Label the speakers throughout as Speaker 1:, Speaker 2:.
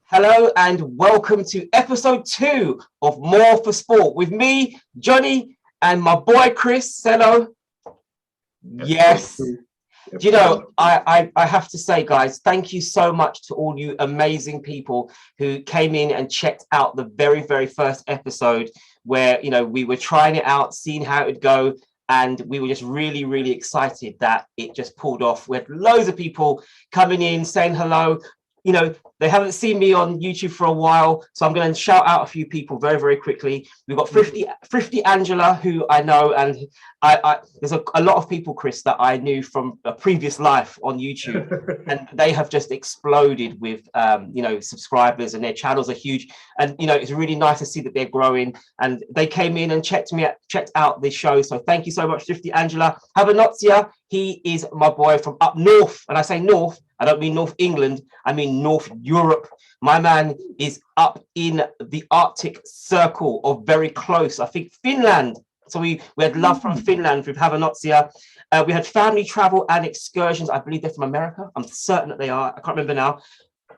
Speaker 1: Hello and welcome to episode 2 of More for Sport with me, Johnny, and my boy Chris. Hello. Yes. You know, I have to say, guys, thank you so much to all you amazing people who came in and checked out the very first episode where, we were trying it out, seeing how it would go. And we were just really excited that it just pulled off. We had loads of people coming in, saying hello. They haven't seen me on YouTube for a while, so I'm going to shout out a few people very quickly. We've got Thrifty Angela, who I know, and there's a lot of people, Chris, that I knew from a previous life on YouTube, and they have just exploded with subscribers, and their channels are huge. And it's really nice to see that they're growing. And they came in and checked out the show. So thank you so much, Thrifty Angela. Havanotsia, he is my boy from up north, and I say north. I don't mean North England, I mean North Europe. My man is up in the Arctic Circle, or very close, I think Finland. So we had love from Finland with Havanotsia. We had family travel and excursions. I believe they're from America. I'm certain that they are. I can't remember now.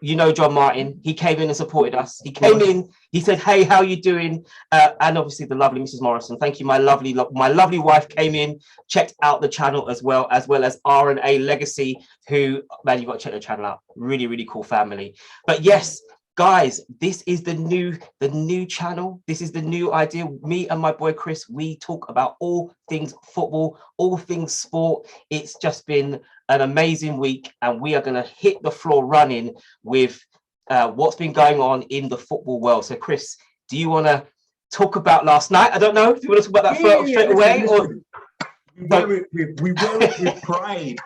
Speaker 1: John Martin, he came in and supported us. He came in, he said, "Hey, how you doing?" And obviously the lovely Mrs. Morrison. Thank you. My lovely wife came in, checked out the channel as well as R&A Legacy, who, man, you've got to check the channel out. Really cool family. But yes, guys, this is the new channel. This is the new idea. Me and my boy Chris, we talk about all things football, all things sport. It's just been an amazing week, and we are going to hit the floor running with what's been going on in the football world. So, Chris, do you want to talk about last night? I don't know if you want to talk about that straight away.
Speaker 2: We wear it with pride.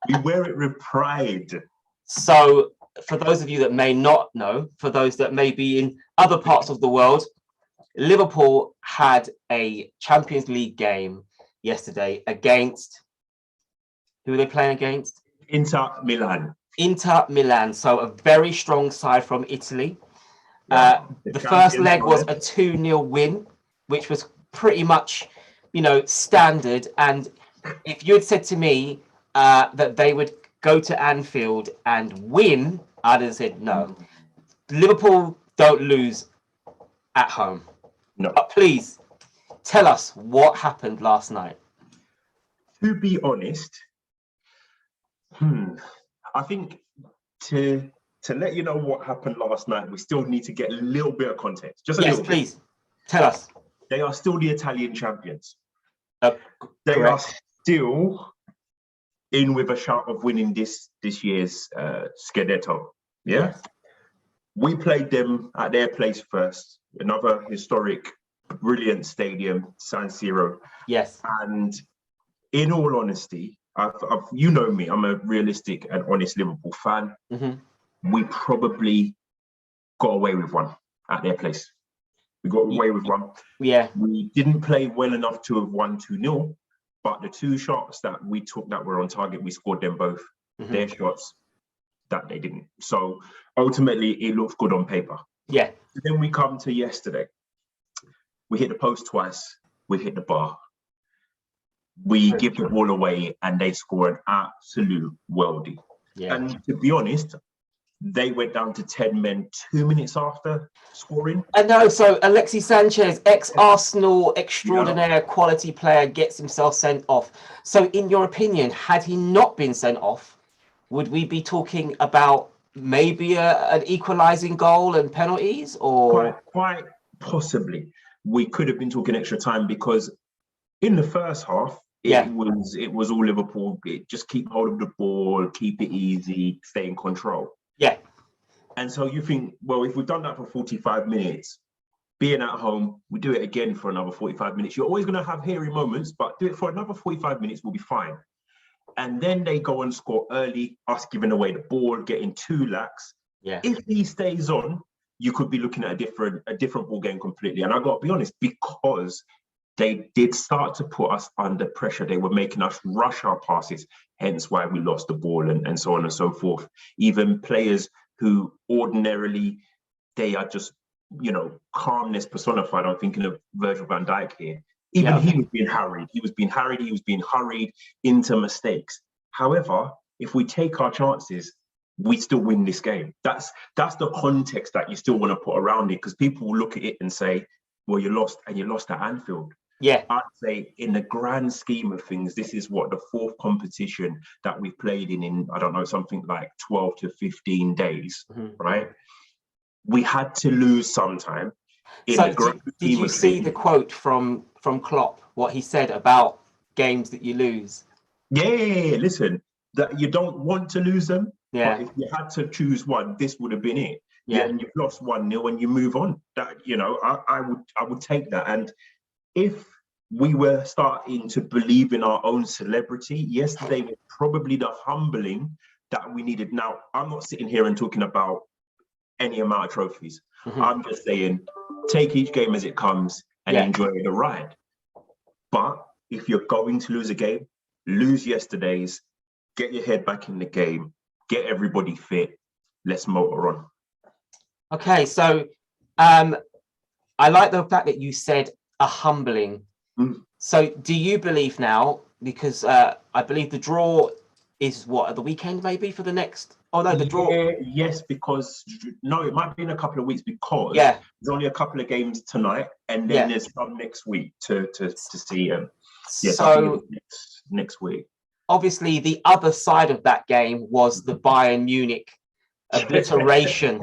Speaker 2: We wear it with pride.
Speaker 1: So, for those of you that may not know, for those that may be in other parts of the world, Liverpool had a Champions League game yesterday against... Who are they playing against?
Speaker 2: Inter Milan.
Speaker 1: So a very strong side from Italy. The first leg was a 2-0 win, which was pretty much, standard. And if you had said to me that they would go to Anfield and win, I'd have said no. Liverpool don't lose at home.
Speaker 2: No.
Speaker 1: But please tell us what happened last night.
Speaker 2: To be honest, I think to let you know what happened last night, we still need to get a little bit of context. Just a little bit.
Speaker 1: Please tell us.
Speaker 2: They are still the Italian champions. They
Speaker 1: correct.
Speaker 2: are still in with a shot of winning this year's Scudetto. Yeah? We played them at their place first. Another historic, brilliant stadium, San Siro.
Speaker 1: Yes.
Speaker 2: And in all honesty, you know me, I'm a realistic and honest Liverpool fan. We probably got away with one at their place. We got away with one.
Speaker 1: Yeah.
Speaker 2: We didn't play well enough to have won 2-0, but the 2 shots that we took that were on target, we scored them both. Their shots, that they didn't. So ultimately, it looks good on paper.
Speaker 1: Yeah.
Speaker 2: Then we come to yesterday. We hit the post twice. We hit the bar. We give the ball away, and they score an absolute worldie.
Speaker 1: Yeah.
Speaker 2: And to be honest, they went down to 10 men 2 minutes after scoring.
Speaker 1: I know. So Alexis Sanchez, ex-Arsenal extraordinaire quality player, gets himself sent off. So in your opinion, had he not been sent off, would we be talking about maybe an equalising goal and penalties? Or
Speaker 2: quite possibly. We could have been talking extra time, because in the first half, it was all Liverpool. Just keep hold of the ball, keep it easy, stay in control.
Speaker 1: Yeah.
Speaker 2: And so you think, well, if we've done that for 45 minutes, being at home, we do it again for another 45 minutes. You're always going to have hairy moments, but do it for another 45 minutes, we'll be fine. And then they go and score early, us giving away the ball, getting 2 lax.
Speaker 1: Yeah.
Speaker 2: If he stays on, you could be looking at a different ball game completely. And I got to be honest, because they did start to put us under pressure. They were making us rush our passes, hence why we lost the ball and so on and so forth. Even players who ordinarily, they are just, calmness personified. I'm thinking of Virgil van Dijk here. Even he was being harried. He was being hurried into mistakes. However, if we take our chances, we still win this game. That's the context that you still want to put around it, because people will look at it and say, well, you lost, and you lost at Anfield.
Speaker 1: Yeah.
Speaker 2: I'd say in the grand scheme of things, this is what, the fourth competition that we've played in, I don't know, something like 12 to 15 days, right? We had to lose sometime.
Speaker 1: So did you see the quote from Klopp, what he said about games that you lose?
Speaker 2: Yeah, listen, that you don't want to lose them,
Speaker 1: yeah.
Speaker 2: but if you had to choose one, this would have been it.
Speaker 1: Yeah.
Speaker 2: And you've lost 1-0 and you move on. That, you know, I would take that. And if we were starting to believe in our own celebrity, yesterday was probably the humbling that we needed. Now, I'm not sitting here and talking about any amount of trophies. I'm just saying, take each game as it comes and enjoy the ride. But if you're going to lose a game, lose yesterday's, get your head back in the game, get everybody fit, let's motor on.
Speaker 1: Okay, so I like the fact that you said a humbling. So do you believe now, because I believe the draw is what, at the weekend maybe for the next, oh no, the draw.
Speaker 2: Yes, because no, it might be in a couple of weeks, because there's only a couple of games tonight and then there's some next week to see them.
Speaker 1: So
Speaker 2: next week.
Speaker 1: Obviously the other side of that game was the Bayern Munich obliteration.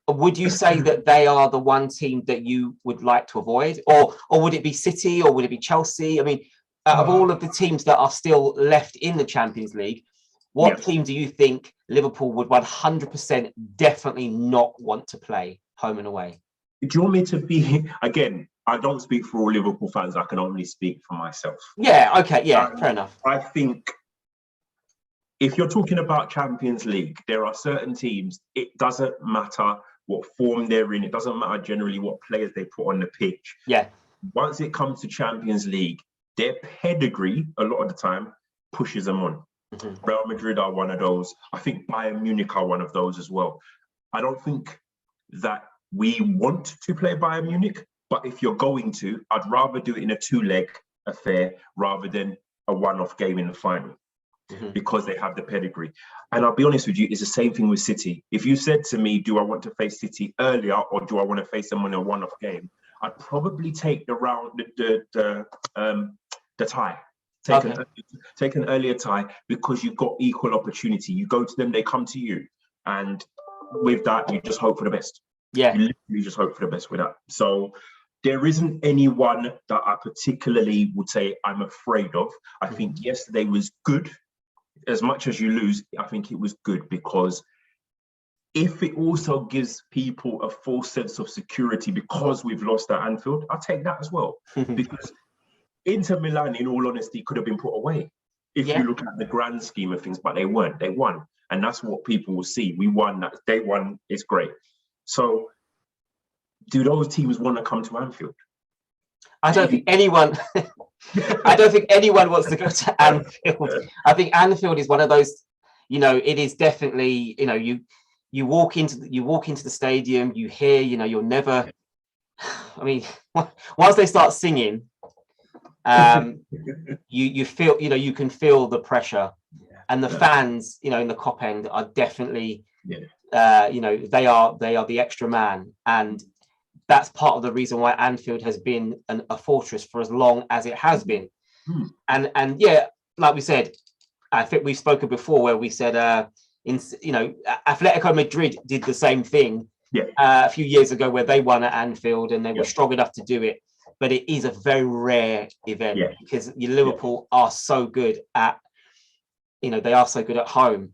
Speaker 1: Would you say that they are the one team that you would like to avoid, or would it be City, or would it be Chelsea? I mean, out of all of the teams that are still left in the Champions League, what team do you think Liverpool would 100% definitely not want to play home and away?
Speaker 2: Do you want me to be, again, I don't speak for all Liverpool fans, I can only speak for myself.
Speaker 1: Yeah, okay, fair enough.
Speaker 2: I think if you're talking about Champions League, there are certain teams, it doesn't matter what form they're in, it doesn't matter generally what players they put on the pitch.
Speaker 1: Yeah.
Speaker 2: Once it comes to Champions League, their pedigree, a lot of the time, pushes them on. Real Madrid are one of those. I think Bayern Munich are one of those as well. I don't think that we want to play Bayern Munich, but if you're going to, I'd rather do it in a two-leg affair rather than a one-off game in the final. Because they have the pedigree. And I'll be honest with you, it's the same thing with City. If you said to me, do I want to face City earlier or do I want to face them in a one-off game, I'd probably take the tie. Take an earlier tie, because you've got equal opportunity. You go to them, they come to you. And with that, you just hope for the best.
Speaker 1: Yeah.
Speaker 2: You literally just hope for the best with that. So there isn't anyone that I particularly would say I'm afraid of. I think yesterday was good. As much as you lose, I think it was good, because if it also gives people a false sense of security because we've lost at Anfield, I'll take that as well. Because Inter Milan, in all honesty, could have been put away if you look at the grand scheme of things, but they weren't. They won. And that's what people will see. We won. That they won. It's great. So do those teams want to come to Anfield?
Speaker 1: I don't think anyone I don't think anyone wants to go to Anfield. I think Anfield is one of those, you know, it is definitely, you know, you walk into the stadium, you hear, you know, you'll never, I mean, once they start singing, you feel, you know, you can feel the pressure, and the fans, you know, in the Kop end are definitely, you know, they are the extra man, and that's part of the reason why Anfield has been a fortress for as long as it has been. And yeah, like we said, I think we've spoken before where we said, you know, Atletico Madrid did the same thing a few years ago, where they won at Anfield and they were strong enough to do it. But it is a very rare event because Liverpool are so good at, you know, they are so good at home.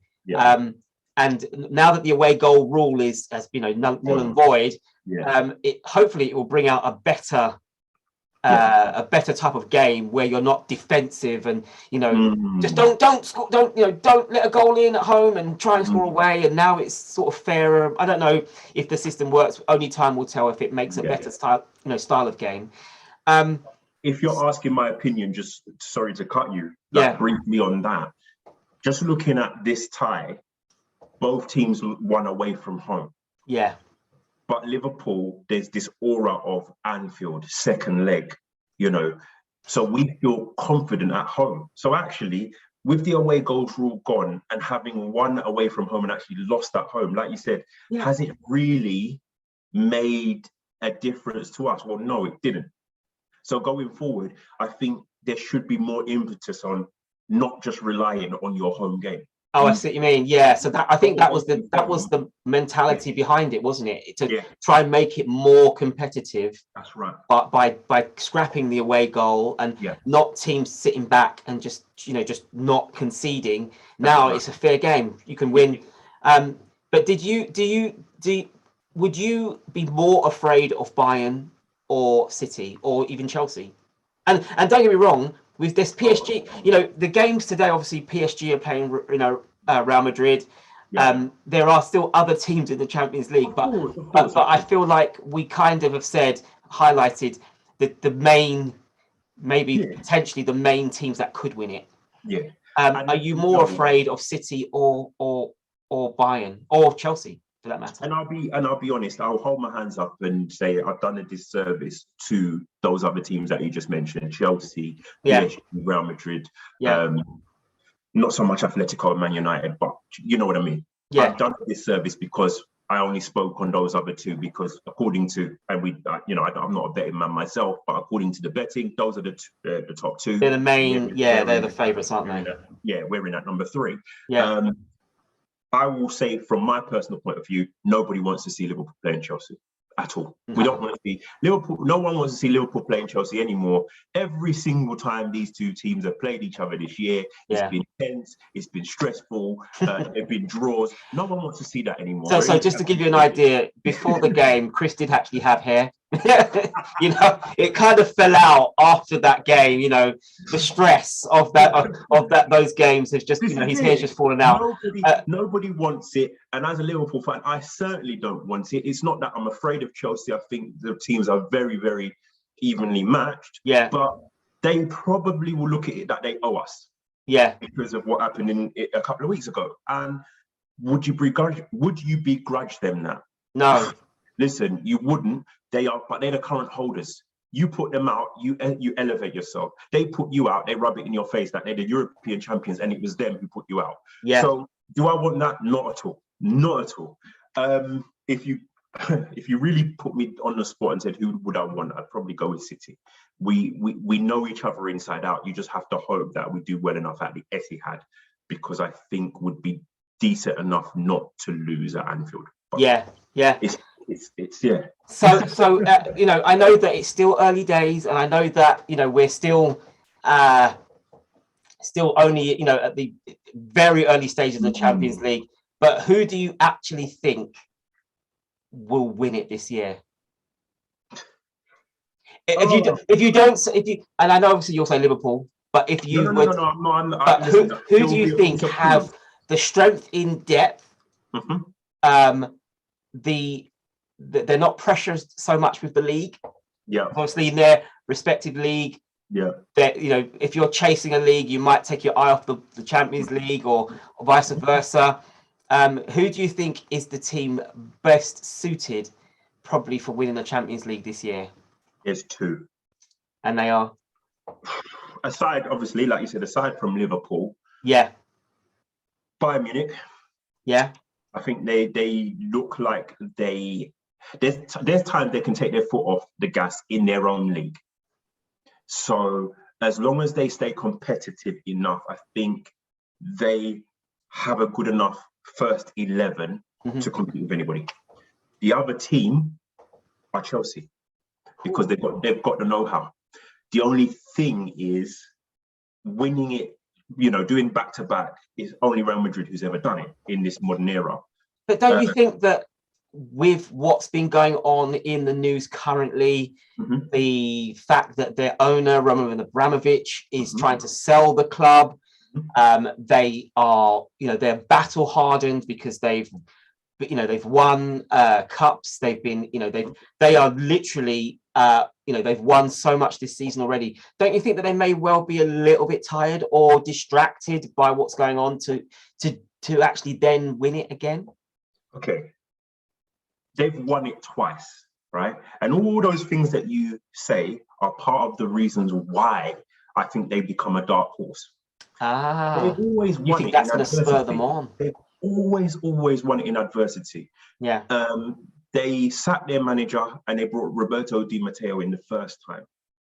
Speaker 1: And now that the away goal rule has, you know, null and void, hopefully it will bring out a better type of game where you're not defensive and, you know, just don't let a goal in at home and try and score away. And now it's sort of fairer. I don't know if the system works. Only time will tell if it makes a better style of game.
Speaker 2: If you're asking my opinion, just sorry to cut you, briefly on that. Just looking at this tie, both teams won away from home. But Liverpool, there's this aura of Anfield, second leg, you know. So we feel confident at home. So actually, with the away goals rule gone and having one away from home and actually lost at home, like you said, has it really made a difference to us? Well, no, it didn't. So going forward, I think there should be more impetus on not just relying on your home game.
Speaker 1: Oh, I see what you mean. Yeah. So I think that was the mentality behind it, wasn't it? To try and make it more competitive.
Speaker 2: That's right.
Speaker 1: But by scrapping the away goal and not teams sitting back and just not conceding. Now it's a fair game. You can win. But would you be more afraid of Bayern or City or even Chelsea? And don't get me wrong, with this PSG, the games today, obviously PSG are playing, Real Madrid. There are still other teams in the Champions League, but I feel like we kind of have highlighted the main, maybe potentially the main teams that could win it.
Speaker 2: Yeah.
Speaker 1: Are you more afraid of City or Bayern or Chelsea, for that matter?
Speaker 2: And I'll be honest, I'll hold my hands up and say I've done a disservice to those other teams that you just mentioned, Chelsea, PSG, Real Madrid, not so much Atletico and Man United, but you know what I mean. I've done a disservice because I only spoke on those other two because according to, and I'm not a betting man myself, but according to the betting, those are the top two.
Speaker 1: They're the main, they're the favourites, aren't they?
Speaker 2: We're in at number 3.
Speaker 1: Yeah.
Speaker 2: I will say, from my personal point of view, nobody wants to see Liverpool playing Chelsea at all. We don't want to see Liverpool. No one wants to see Liverpool playing Chelsea anymore. Every single time these two teams have played each other this year, it's been tense, it's been stressful, there've been draws. No one wants to see that anymore.
Speaker 1: So just to give you an idea, before the game, Chris did actually have hair. It kind of fell out after that game. The stress of those games has just, his hair's just fallen out.
Speaker 2: Nobody wants it, and as a Liverpool fan, I certainly don't want it. It's not that I'm afraid of Chelsea. I think the teams are very, very evenly matched.
Speaker 1: Yeah,
Speaker 2: but they probably will look at it that they owe us.
Speaker 1: Yeah,
Speaker 2: because of what happened in a couple of weeks ago. And would you begrudge them that?
Speaker 1: No.
Speaker 2: Listen, you wouldn't. But they're the current holders. You put them out, you elevate yourself. They put you out, they rub it in your face that they're the European champions and it was them who put you out.
Speaker 1: Yeah.
Speaker 2: So do I want that? Not at all. Not at all. If you really put me on the spot and said who would I want, I'd probably go with City. We know each other inside out. You just have to hope that we do well enough at the Etihad, because I think would be decent enough not to lose at Anfield. But
Speaker 1: yeah.
Speaker 2: It's yeah.
Speaker 1: So I know that it's still early days, and I know that we're still only at the very early stages of the Champions League. But who do you actually think will win it this year? If you and I know obviously you'll say Liverpool, but if you who do you think have the strength in depth? They're not pressured so much with the league.
Speaker 2: Yeah.
Speaker 1: Obviously in their respective league.
Speaker 2: Yeah.
Speaker 1: That if you're chasing a league, you might take your eye off the Champions League or vice versa. Who do you think is the team best suited probably for winning the Champions League this year?
Speaker 2: There's 2.
Speaker 1: And they are?
Speaker 2: Aside, obviously, like you said, aside from Liverpool.
Speaker 1: Yeah.
Speaker 2: Bayern Munich.
Speaker 1: Yeah.
Speaker 2: I think they look like there's times they can take their foot off the gas in their own league. So as long as they stay competitive enough, I think they have a good enough first 11 to compete with anybody. The other team are Chelsea, because they've got the know-how. The only thing is winning it, doing back-to-back is only Real Madrid who's ever done it in this modern era.
Speaker 1: But don't you think that with what's been going on in the news currently, the fact that their owner, Roman Abramovich, is trying to sell the club, they are, they're battle hardened because they've won cups. They've been, they are literally, they've won so much this season already. Don't you think that they may well be a little bit tired or distracted by what's going on to actually then win it again?
Speaker 2: Okay. They've won it twice, right? And all those things that you say are part of the reasons why I think they become a dark horse.
Speaker 1: Ah,
Speaker 2: They've always
Speaker 1: you
Speaker 2: won
Speaker 1: think
Speaker 2: it in
Speaker 1: that's going to spur them
Speaker 2: adversity.
Speaker 1: on?
Speaker 2: They've always won it in adversity.
Speaker 1: Yeah.
Speaker 2: They sacked their manager and they brought Roberto Di Matteo in the first time,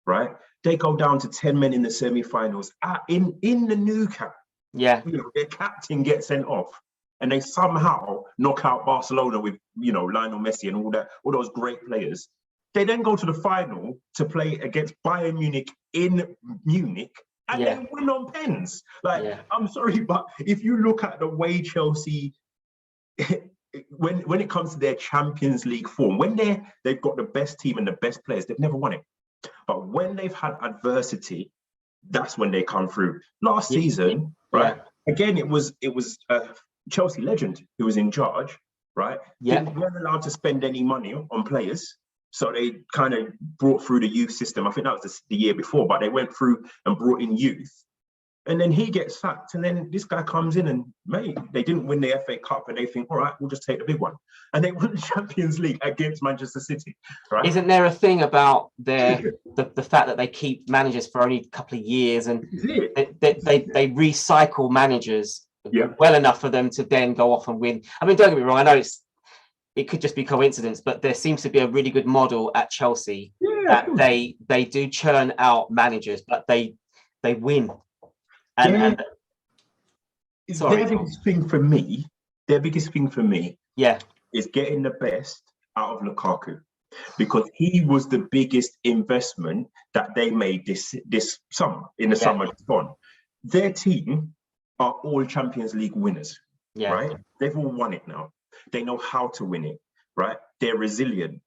Speaker 2: right? They go down to 10 men in the semi-finals in the new camp.
Speaker 1: Yeah.
Speaker 2: Their captain gets sent off, and they somehow knock out Barcelona with Lionel Messi and all those great players. They then go to the final to play against Bayern Munich in Munich, and they win on pens. I'm sorry, but if you look at the way Chelsea, when it comes to their Champions League form, when they've got the best team and the best players, they've never won it. But when they've had adversity, that's when they come through. Last season, right? Again, it was a Chelsea legend who was in charge, right?
Speaker 1: Yeah.
Speaker 2: They weren't allowed to spend any money on players. So they kind of brought through the youth system. I think that was the year before, but they went through and brought in youth. And then he gets sacked, and then this guy comes in and, mate, they didn't win the FA Cup, and they think, all right, we'll just take the big one. And they won the Champions League against Manchester City, right?
Speaker 1: Isn't there a thing about the fact that they keep managers for only a couple of years, and they recycle managers well enough for them to then go off and win? I mean, don't get me wrong, I know it could just be coincidence, but there seems to be a really good model at Chelsea that they do churn out managers, but they win. And
Speaker 2: their biggest thing for me, is getting the best out of Lukaku, because he was the biggest investment that they made this summer, in the summer just gone. Their team are all Champions League winners, right? They've all won it now. They know how to win it, right? They're resilient.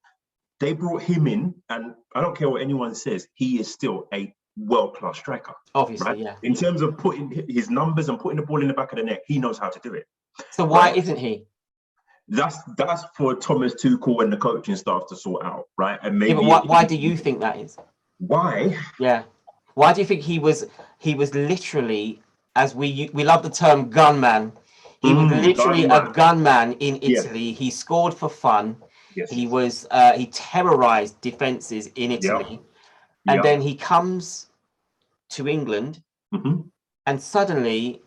Speaker 2: They brought him in, and I don't care what anyone says, he is still a world-class striker.
Speaker 1: Obviously,
Speaker 2: right? In terms of putting his numbers and putting the ball in the back of the net, he knows how to do it.
Speaker 1: So why isn't he?
Speaker 2: That's for Thomas Tuchel and the coaching staff to sort out, right? And maybe.
Speaker 1: But why do you think that is?
Speaker 2: Why?
Speaker 1: Yeah. Why do you think he was literally, as we love the term gunman, he was literally a gunman in Italy.
Speaker 2: Yes.
Speaker 1: He scored for fun.
Speaker 2: Yes.
Speaker 1: He terrorized defenses in Italy. And then he comes to England, and suddenly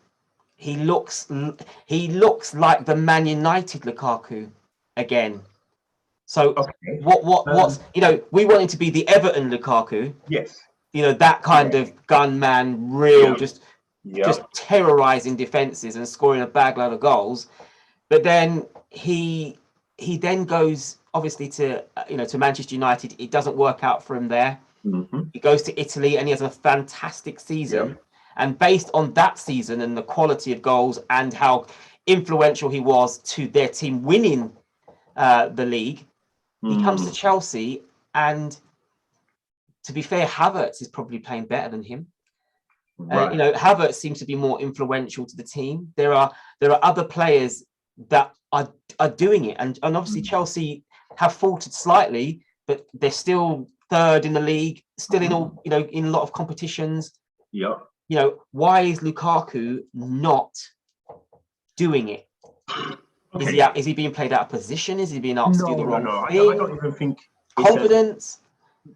Speaker 1: he looks like the Man United Lukaku again. So what's we want him to be the Everton Lukaku.
Speaker 2: Yes.
Speaker 1: That kind of gunman, just terrorizing defenses and scoring a bag load of goals. But then he then goes obviously to Manchester United. It doesn't work out for him there. He goes to Italy and he has a fantastic season. And based on that season and the quality of goals and how influential he was to their team winning the league, he comes to Chelsea, and to be fair, Havertz is probably playing better than him. Havertz seems to be more influential to the team. There are other players that are doing it, and obviously Chelsea have faltered slightly, but they're still third in the league, still in all in a lot of competitions. Why is Lukaku not doing it? Is he being played out of position? Is he being asked to do the wrong thing?
Speaker 2: I don't even think
Speaker 1: confidence.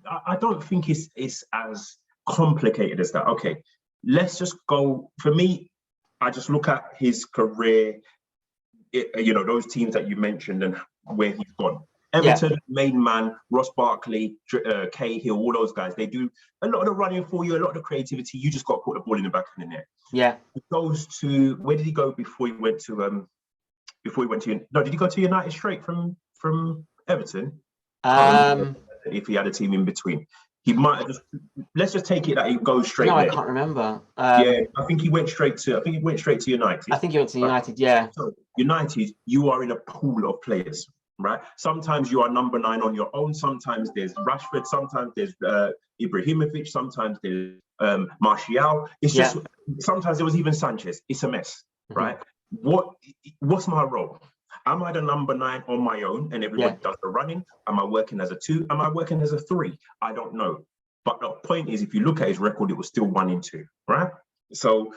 Speaker 2: I don't think it's as complicated as that. Okay, let's just go. For me, I just look at his career. Those teams that you mentioned and where he's gone. Everton, main man, Ross Barkley, Cahill, all those guys, they do a lot of the running for you, a lot of the creativity. You just got to put the ball in the back of the net. He goes to, where did he go before he went to did he go to United straight from Everton? If he had a team in between. He might have let's just take it that he goes straight there.
Speaker 1: I can't remember.
Speaker 2: I think he went straight to United.
Speaker 1: I think he went to United,
Speaker 2: So United, you are in a pool of players, right? Sometimes you are number 9 on your own. Sometimes there's Rashford. Sometimes there's Ibrahimovic. Sometimes there's Martial. It's just, sometimes there was even Sanchez. It's a mess, right? What's my role? Am I the number 9 on my own and everybody does the running? Am I working as a 2? Am I working as a 3? I don't know. But the point is, if you look at his record, it was still 1 in 2, right? So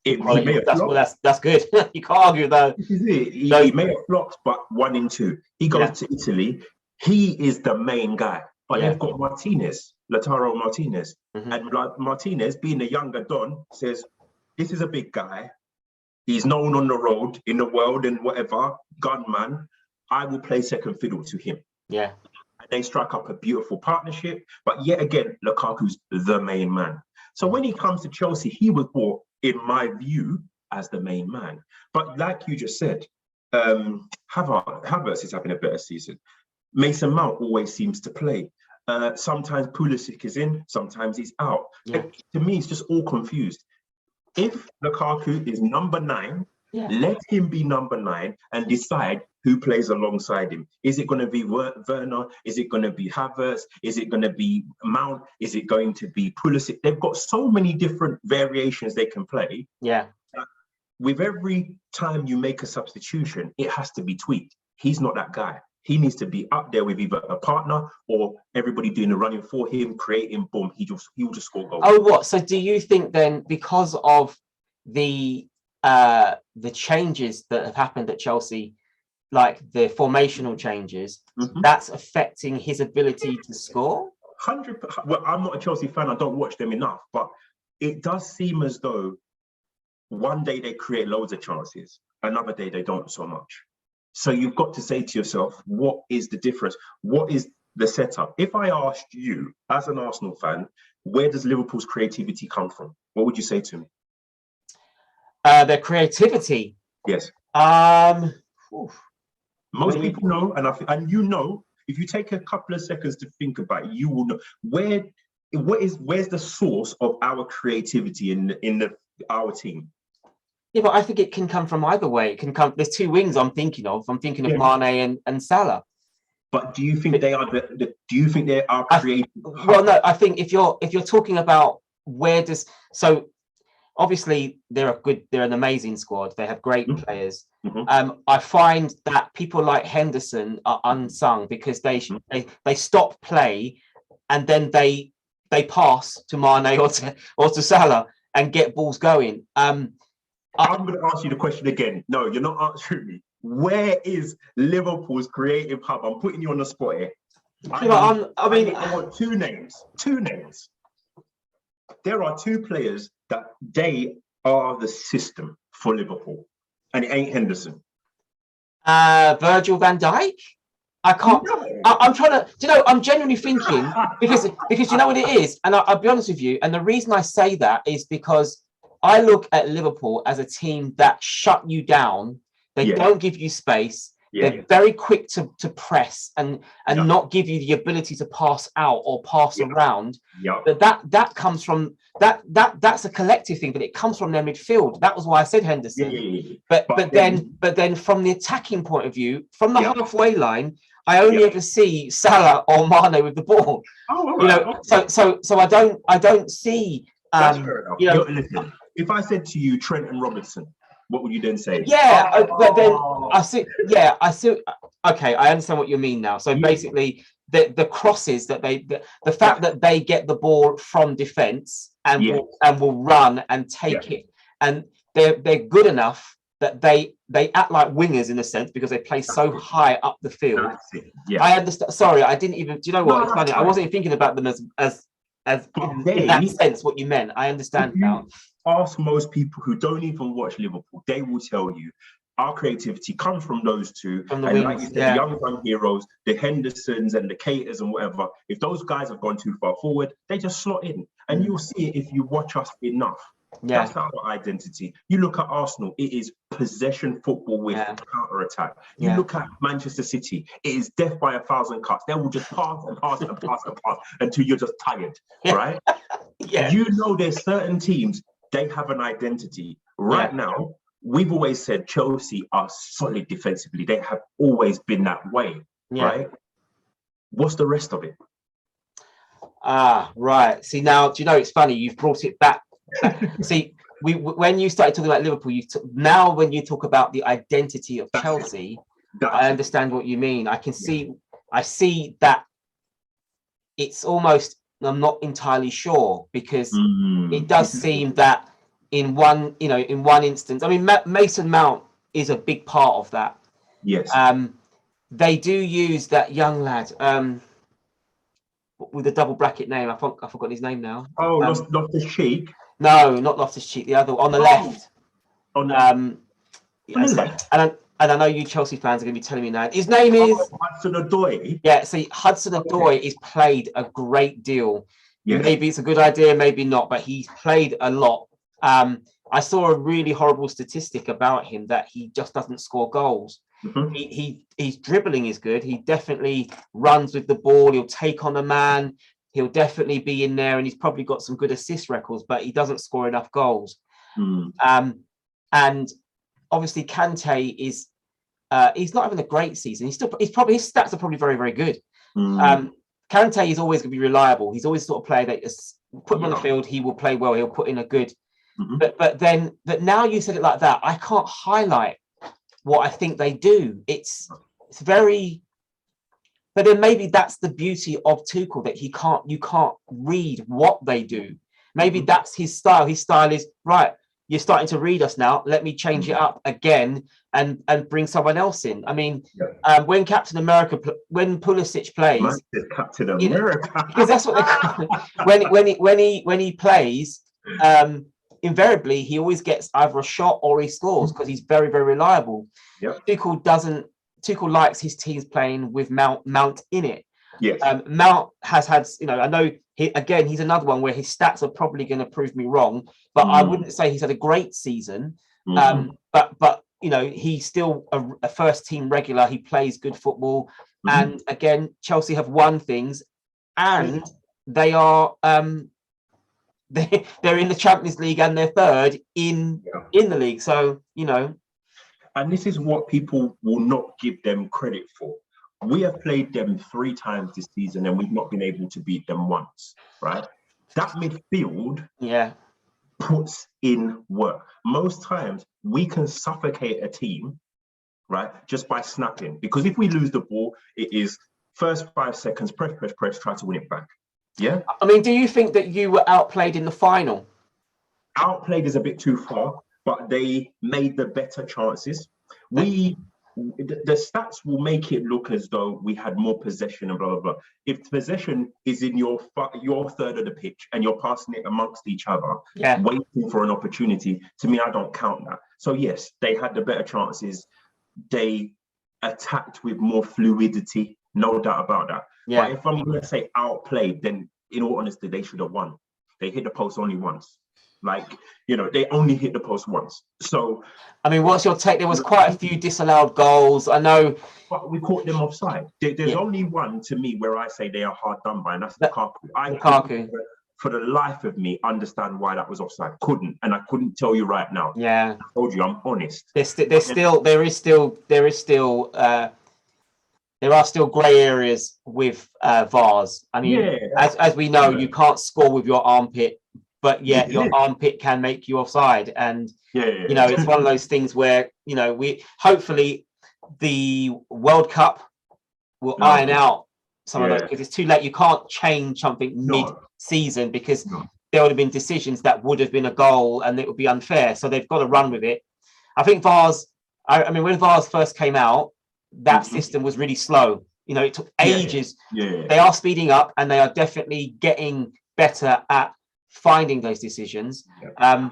Speaker 1: that's good. You can't argue that.
Speaker 2: He may have flopped, but 1 in 2. He goes to Italy. He is the main guy. But they've got Lautaro Martinez. And Martinez, being a younger Don, says, this is a big guy. He's known on the road, in the world, and whatever, gunman. I will play second fiddle to him.
Speaker 1: Yeah.
Speaker 2: And they strike up a beautiful partnership. But yet again, Lukaku's the main man. So when he comes to Chelsea, he was brought, in my view, as the main man. But like you just said, Havertz is having a better season. Mason Mount always seems to play. Sometimes Pulisic is in, sometimes he's out.
Speaker 1: Yeah.
Speaker 2: To me, it's just all confused. If Lukaku is number 9, let him be number 9 and decide who plays alongside him. Is it going to be Werner? Is it going to be Havertz? Is it going to be Mount? Is it going to be Pulisic? They've got so many different variations they can play.
Speaker 1: Yeah.
Speaker 2: With every time you make a substitution, it has to be tweaked. He's not that guy. He needs to be up there with either a partner or everybody doing the running for him, creating, boom, he will just score goals.
Speaker 1: Oh, what? So do you think then, because of the changes that have happened at Chelsea, like the formational changes, that's affecting his ability to score?
Speaker 2: 100%. Well, I'm not a Chelsea fan. I don't watch them enough, but it does seem as though one day they create loads of chances, another day they don't so much. So you've got to say to yourself, what is the difference? What is the setup? If I asked you, as an Arsenal fan, where does Liverpool's creativity come from? What would you say to me?
Speaker 1: Their creativity?
Speaker 2: Yes. Most people know, and you know, if you take a couple of seconds to think about it, you will know where's the source of our creativity in our team.
Speaker 1: Yeah, but I think it can come from either way. It can come. There's two wings I'm thinking of. I'm thinking of Mane and Salah.
Speaker 2: But do you think they are do you think they are creative?
Speaker 1: Well, no. I think if you're talking about so obviously they're an amazing squad. They have great players. I find that people like Henderson are unsung because they stop play and then they pass to Mane or to Salah and get balls going.
Speaker 2: I'm going to ask you the question again. No, you're not answering me. Where is Liverpool's creative hub? I'm putting you on the spot here. I want two names. There are 2 players that they are the system for Liverpool, and it ain't Henderson.
Speaker 1: Virgil van Dijk. I can't. No. I'm trying to. Do you know? I'm genuinely thinking because you know what it is, and I'll be honest with you. And the reason I say that is because I look at Liverpool as a team that shut you down. They don't give you space. They're very quick to press and not give you the ability to pass out or pass around. But that comes from that's a collective thing, but it comes from their midfield. That was why I said Henderson. But then from the attacking point of view, from the halfway line, I only ever see Salah or Mane with the ball. So I don't see.
Speaker 2: That's fair enough. Listen, if I said to you Trent and Robinson, what would you then say?
Speaker 1: But then I see. Okay, I understand what you mean now. So basically, the crosses that the fact that they get the ball from defence and will run and take it, and they're good enough that they act like wingers in a sense because they play so high up the field. I understand. Sorry, I didn't even. Do you know what? It's funny. I wasn't even thinking about them as in that sense what you meant. I understand now.
Speaker 2: Ask most people who don't even watch Liverpool, they will tell you our creativity comes from those 2.
Speaker 1: From the
Speaker 2: and
Speaker 1: wings,
Speaker 2: like you said, the young heroes, the Hendersons and the Caters and whatever. If those guys have gone too far forward, they just slot in. And you'll see it if you watch us enough. That's our identity. You look at Arsenal, it is possession football with counter-attack. You look at Manchester City, it is death by 1,000 cuts. They will just pass and pass and pass and pass until you're just tired, right? You know there's certain teams, they have an identity. Right now, we've always said Chelsea are solid defensively. They have always been that way, right? What's the rest of it?
Speaker 1: Right. See, now, do you know, it's funny, you've brought it back. See, when you started talking about Liverpool, now when you talk about the identity of Chelsea, I understand what you mean. I see that it's almost, I'm not entirely sure because it does seem that in one instance, I mean, Mason Mount is a big part of that.
Speaker 2: Yes.
Speaker 1: They do use that young lad with a double bracket name. I forgot his name now.
Speaker 2: Loftus-Cheek.
Speaker 1: No, not Loftus-Cheek. The other on the left.
Speaker 2: On the,
Speaker 1: On
Speaker 2: the left.
Speaker 1: And I know you Chelsea fans are going to be telling me now. His name is
Speaker 2: Hudson-Odoi.
Speaker 1: Yeah. See, Hudson-Odoi is played a great deal.
Speaker 2: Yes.
Speaker 1: Maybe it's a good idea, maybe not, but he's played a lot. I saw a really horrible statistic about him that he just doesn't score goals. He's dribbling is good. He definitely runs with the ball. He'll take on a man. He'll definitely be in there, and he's probably got some good assist records, but he doesn't score enough goals. And obviously Kante is he's not having a great season. His stats are probably very, very good. Kante is always going to be reliable. He's always sort of player that is put him on the field, he will play well. He'll put in a good. But now you said it like that, I can't highlight what I think they do. It's very. But then maybe that's the beauty of Tuchel, that you can't read what they do. Maybe that's his style. His style is right. You're starting to read us now. Let me change it up again and bring someone else in. I mean, when Captain America, when Pulisic plays,
Speaker 2: Captain America,
Speaker 1: because that's what they call it. When he plays, invariably he always gets either a shot or he scores because he's very, very reliable. Tuchel likes his teams playing with Mount in it.
Speaker 2: Yes.
Speaker 1: Mount has had, I know he's another one where his stats are probably going to prove me wrong, but I wouldn't say he's had a great season. But he's still a first team regular. He plays good football. And again, Chelsea have won things, and they are they're in the Champions League and they're third in the league. So
Speaker 2: and this is what people will not give them credit for. We have played them 3 times this season and we've not been able to beat them once, right? That midfield puts in work. Most times we can suffocate a team, right, just by snapping. Because if we lose the ball, it is first 5 seconds, press, try to win it back. Yeah?
Speaker 1: I mean, do you think that you were outplayed in the final?
Speaker 2: Outplayed is a bit too far, but they made the better chances. The stats will make it look as though we had more possession and blah, blah, blah. If possession is in your third of the pitch and you're passing it amongst each other, waiting for an opportunity, to me, I don't count that. So yes, they had the better chances. They attacked with more fluidity, no doubt about that. But if I'm going to say outplayed, then in all honesty, they should have won. They hit the post only once. They only hit the post once. So,
Speaker 1: I mean, what's your take? There was quite a few disallowed goals. I know.
Speaker 2: But we caught them offside. There's only one to me where I say they are hard done by, and that's Lukaku.
Speaker 1: Lukaku.
Speaker 2: For the life of me, understand why that was offside. And I couldn't tell you right now.
Speaker 1: Yeah. I
Speaker 2: told you, I'm honest.
Speaker 1: There are still grey areas with VARs. I mean, as we know, you can't score with your armpit, but yet your armpit can make you offside. And it's one of those things where we hopefully the World Cup will iron out some of those, because it's too late. You can't change something mid-season, because there would have been decisions that would have been a goal and it would be unfair. So they've got to run with it. I think VARs. I mean, when VARs first came out, that system was really slow. It took ages. They are speeding up, and they are definitely getting better at finding those decisions.
Speaker 2: I'm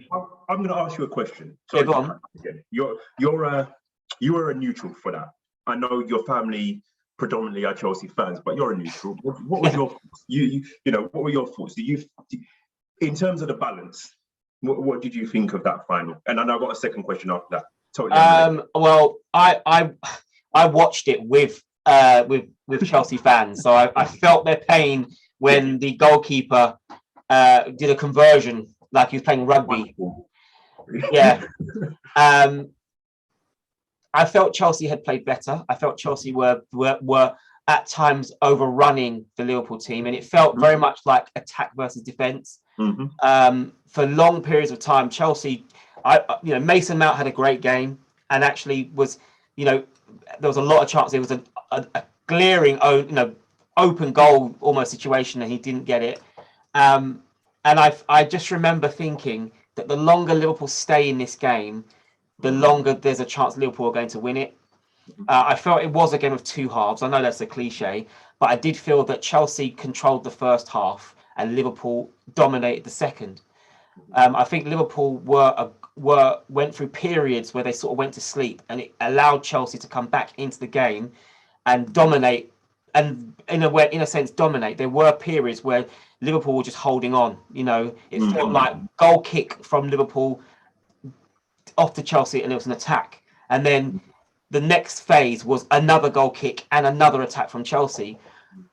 Speaker 2: going to ask you a question.
Speaker 1: Go on.
Speaker 2: You are a neutral for that. I know your family predominantly are Chelsea fans, but you're a neutral. What was your what were your thoughts? In terms of the balance, what did you think of that final? And then I've got a second question after that. Totally.
Speaker 1: Well, I watched it with Chelsea fans, so I felt their pain when the goalkeeper did a conversion like he was playing rugby. I felt Chelsea had played better. I felt Chelsea were at times overrunning the Liverpool team, and it felt very much like attack versus defense. For long periods of time, Chelsea, Mason Mount had a great game, and actually was, there was a lot of chance. There was a glaring, open goal almost situation, and he didn't get it. And I just remember thinking that the longer Liverpool stay in this game, the longer there's a chance Liverpool are going to win it. I felt it was a game of two halves. I know that's a cliche, but I did feel that Chelsea controlled the first half and Liverpool dominated the second. I think Liverpool went through periods where they sort of went to sleep, and it allowed Chelsea to come back into the game and dominate, and in a sense dominate. There were periods where Liverpool were just holding on. It felt like goal kick from Liverpool off to Chelsea, and it was an attack, and then the next phase was another goal kick and another attack from Chelsea.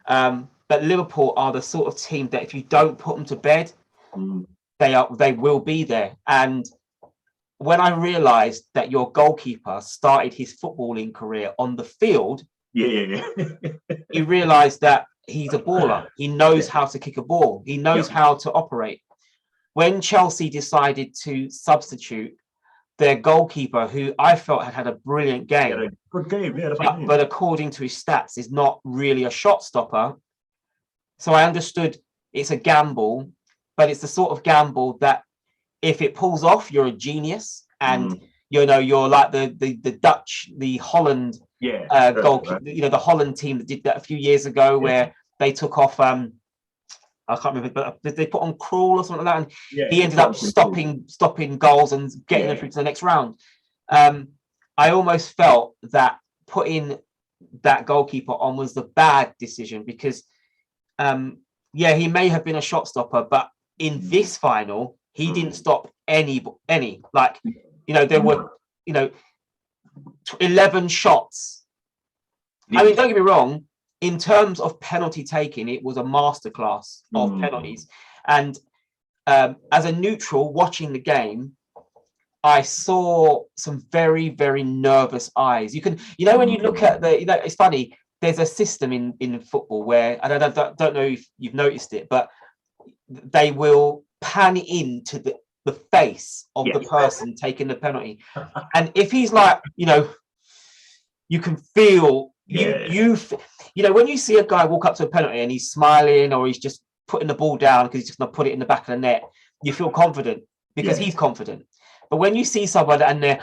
Speaker 1: But Liverpool are the sort of team that if you don't put them to bed, they will be there. And when I realised that your goalkeeper started his footballing career on the field,
Speaker 2: you
Speaker 1: realised that he's a baller. He knows how to kick a ball. He knows how to operate. When Chelsea decided to substitute their goalkeeper, who I felt had a brilliant game,
Speaker 2: good game,
Speaker 1: but according to his stats, is not really a shot stopper. So I understood it's a gamble, but it's the sort of gamble that if it pulls off, you're a genius, and you're like the Dutch, the Holland goalkeeper, the Holland team that did that a few years ago, where they took off. I can't remember, but did they put on Crawl or something like that? And he ended up stopping goals and getting them through to the next round. I almost felt that putting that goalkeeper on was the bad decision because, he may have been a shot stopper, but in this final, he didn't stop any. Like, there were, 11 shots. I mean, don't get me wrong. In terms of penalty taking, it was a masterclass of penalties. And as a neutral watching the game, I saw some very, very nervous eyes. You can, when you look at it's funny. There's a system in football where, and I don't know if you've noticed it, but they will pan into the face of the person taking the penalty. And if he's like, you can feel, when you see a guy walk up to a penalty and he's smiling or he's just putting the ball down because he's just going to put it in the back of the net, you feel confident because he's confident. But when you see someone and they're,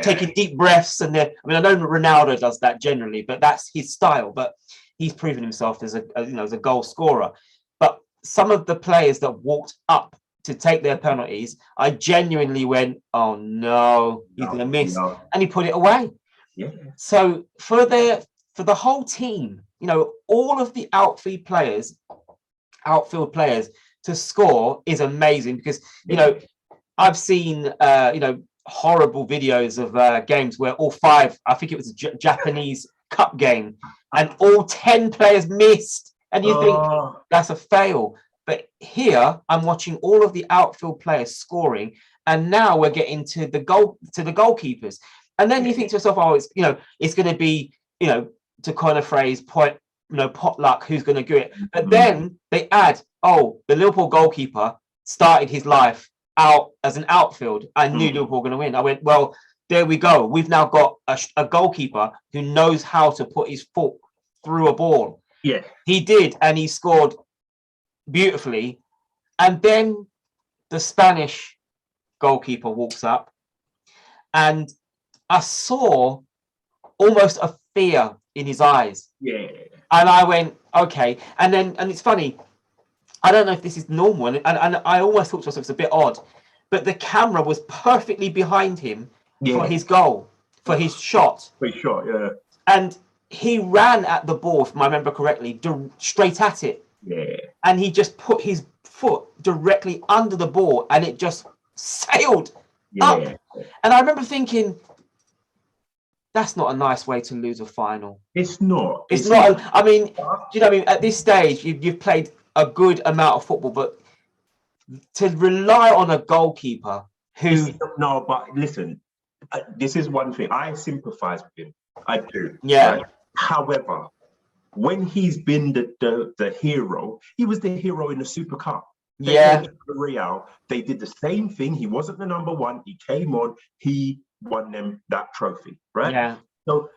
Speaker 1: taking deep breaths and I know Ronaldo does that generally, but that's his style. But he's proven himself as a goal scorer. But some of the players that walked up to take their penalties, I genuinely went, "Oh no, he's going to miss," and he put it away. Yeah. So for the whole team, all of the outfield players to score is amazing because I've seen horrible videos of games where all 5, I think it was a Japanese cup game, and all 10 players missed, and you think that's a fail. But here I'm watching all of the outfield players scoring, and now we're getting to the goalkeepers. And then you think to yourself, it's going to be, to coin a phrase, potluck, who's going to do it. But then they add, the Liverpool goalkeeper started his life out as an outfield. I knew Liverpool were going to win. I went, well, there we go. We've now got a goalkeeper who knows how to put his foot through a ball. Yeah, he did, and he scored beautifully. And then the Spanish goalkeeper walks up, and I saw almost a fear in his eyes. Yeah. And I went, okay. And it's funny, I don't know if this is normal, and I almost thought to myself, it's a bit odd, but the camera was perfectly behind him for his goal, for his shot. And he ran at the ball, if I remember correctly, straight at it. Yeah. And he just put his foot directly under the ball, and it just sailed up. And I remember thinking, that's not a nice way to lose a final.
Speaker 2: It's not.
Speaker 1: It's not. I mean, at this stage, you've played a good amount of football, but to rely on a goalkeeper who...
Speaker 2: No, but listen, this is one thing. I sympathise with him. I do.
Speaker 1: Yeah.
Speaker 2: Right? However, when he's been the hero, he was the hero in the Super Cup. Real, they did the same thing. He wasn't the number 1. He came on. He won them that trophy, right? Yeah. So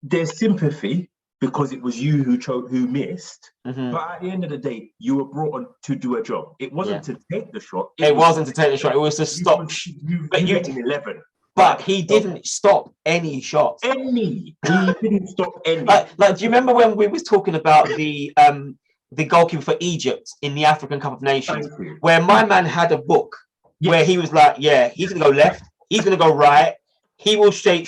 Speaker 2: there's sympathy because it was you who missed. Mm-hmm. But at the end of the day, you were brought on to do a job. It wasn't to take the shot.
Speaker 1: It wasn't to take the shot. It was to stop.
Speaker 2: But you did 11.
Speaker 1: But he didn't stop any shots.
Speaker 2: He didn't stop any.
Speaker 1: Like, do you remember when we was talking about the the goalkeeper for Egypt in the African Cup of Nations,
Speaker 2: Thank you.
Speaker 1: where my man had a book where he was like, yeah, he's gonna go left, he's gonna go right, he will shoot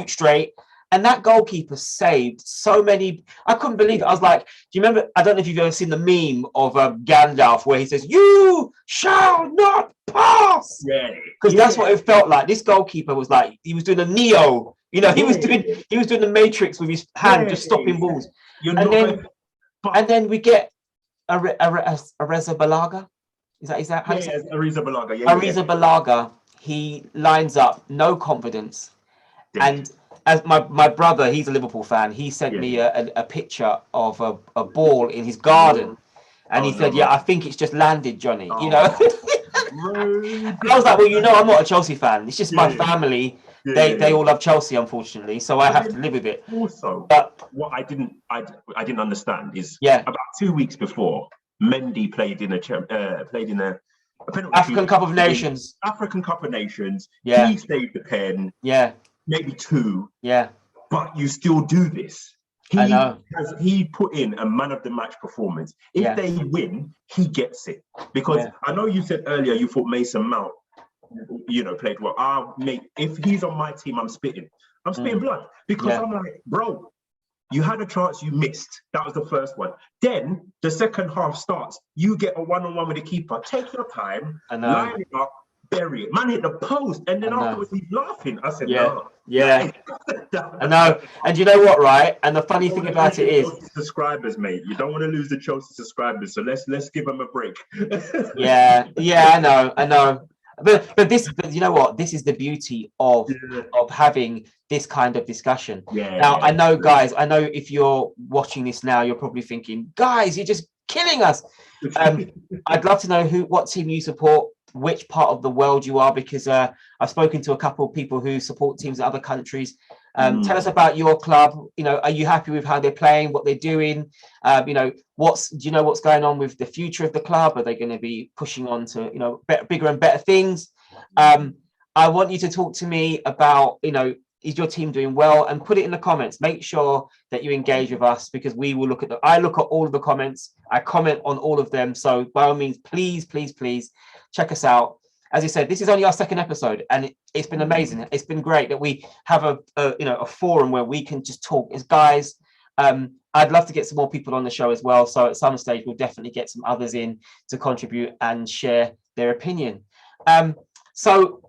Speaker 1: straight. And that goalkeeper saved so many. I couldn't believe it. I was like, do you remember? I don't know if you've ever seen the meme of Gandalf where he says, "You shall not pass."
Speaker 2: Yeah.
Speaker 1: Because that's what it felt like. This goalkeeper was like, he was doing a Neo. You know, he was doing the Matrix with his hand, just stopping balls. And then we get Areza Balaga. Is that how you say it?
Speaker 2: Ariza Balaga.
Speaker 1: Ariza Balaga. He lines up, no confidence, and as my brother, he's a Liverpool fan. He sent me a picture of a ball in his garden, and he said, "Yeah, I think it's just landed, Johnny." You know. I was like, well, I'm not a Chelsea fan. It's just my family. They all love Chelsea, unfortunately, so I have to live with it.
Speaker 2: Also,
Speaker 1: but
Speaker 2: what I didn't understand is about 2 weeks before, Mendy played in a penalty
Speaker 1: African Cup of Nations.
Speaker 2: African Cup of Nations.
Speaker 1: Yeah.
Speaker 2: He saved the pen.
Speaker 1: Yeah.
Speaker 2: Maybe 2.
Speaker 1: Yeah.
Speaker 2: But you still do this.
Speaker 1: I know.
Speaker 2: He put in a man of the match performance. If they win, he gets it. Because I know you said earlier you thought Mason Mount, played well. Mate, if he's on my team, I'm spitting blood. Because I'm like, bro, you had a chance, you missed. That was the first one. Then the second half starts. You get a one-on-one with the keeper. Take your time, line it up, bury it. Man hit the post, and then afterwards he's laughing. I said, no.
Speaker 1: Yeah. I know. And you know what, right? And the funny thing about it is,
Speaker 2: subscribers, mate. You don't want to lose the Chelsea subscribers, so let's give them a break.
Speaker 1: yeah, I know. But you know what? This is the beauty of having this kind of discussion. Now, I know, guys. I know if you're watching this now, you're probably thinking, guys, you're just killing us. I'd love to know what team you support, which part of the world you are, because I've spoken to a couple of people who support teams in other countries. Tell us about your club. Are you happy with how they're playing, what they're doing? Do you know what's going on with the future of the club? Are they going to be pushing on to bigger and better things? I want you to talk to me about is your team doing well, and put it in the comments. Make sure that you engage with us, because we will I look at all of the comments. I comment on all of them. So by all means, please check us out. As I said, this is only our second episode, and it's been amazing. It's been great that we have a forum where we can just talk as guys. I'd love to get some more people on the show as well. So at some stage, we'll definitely get some others in to contribute and share their opinion. So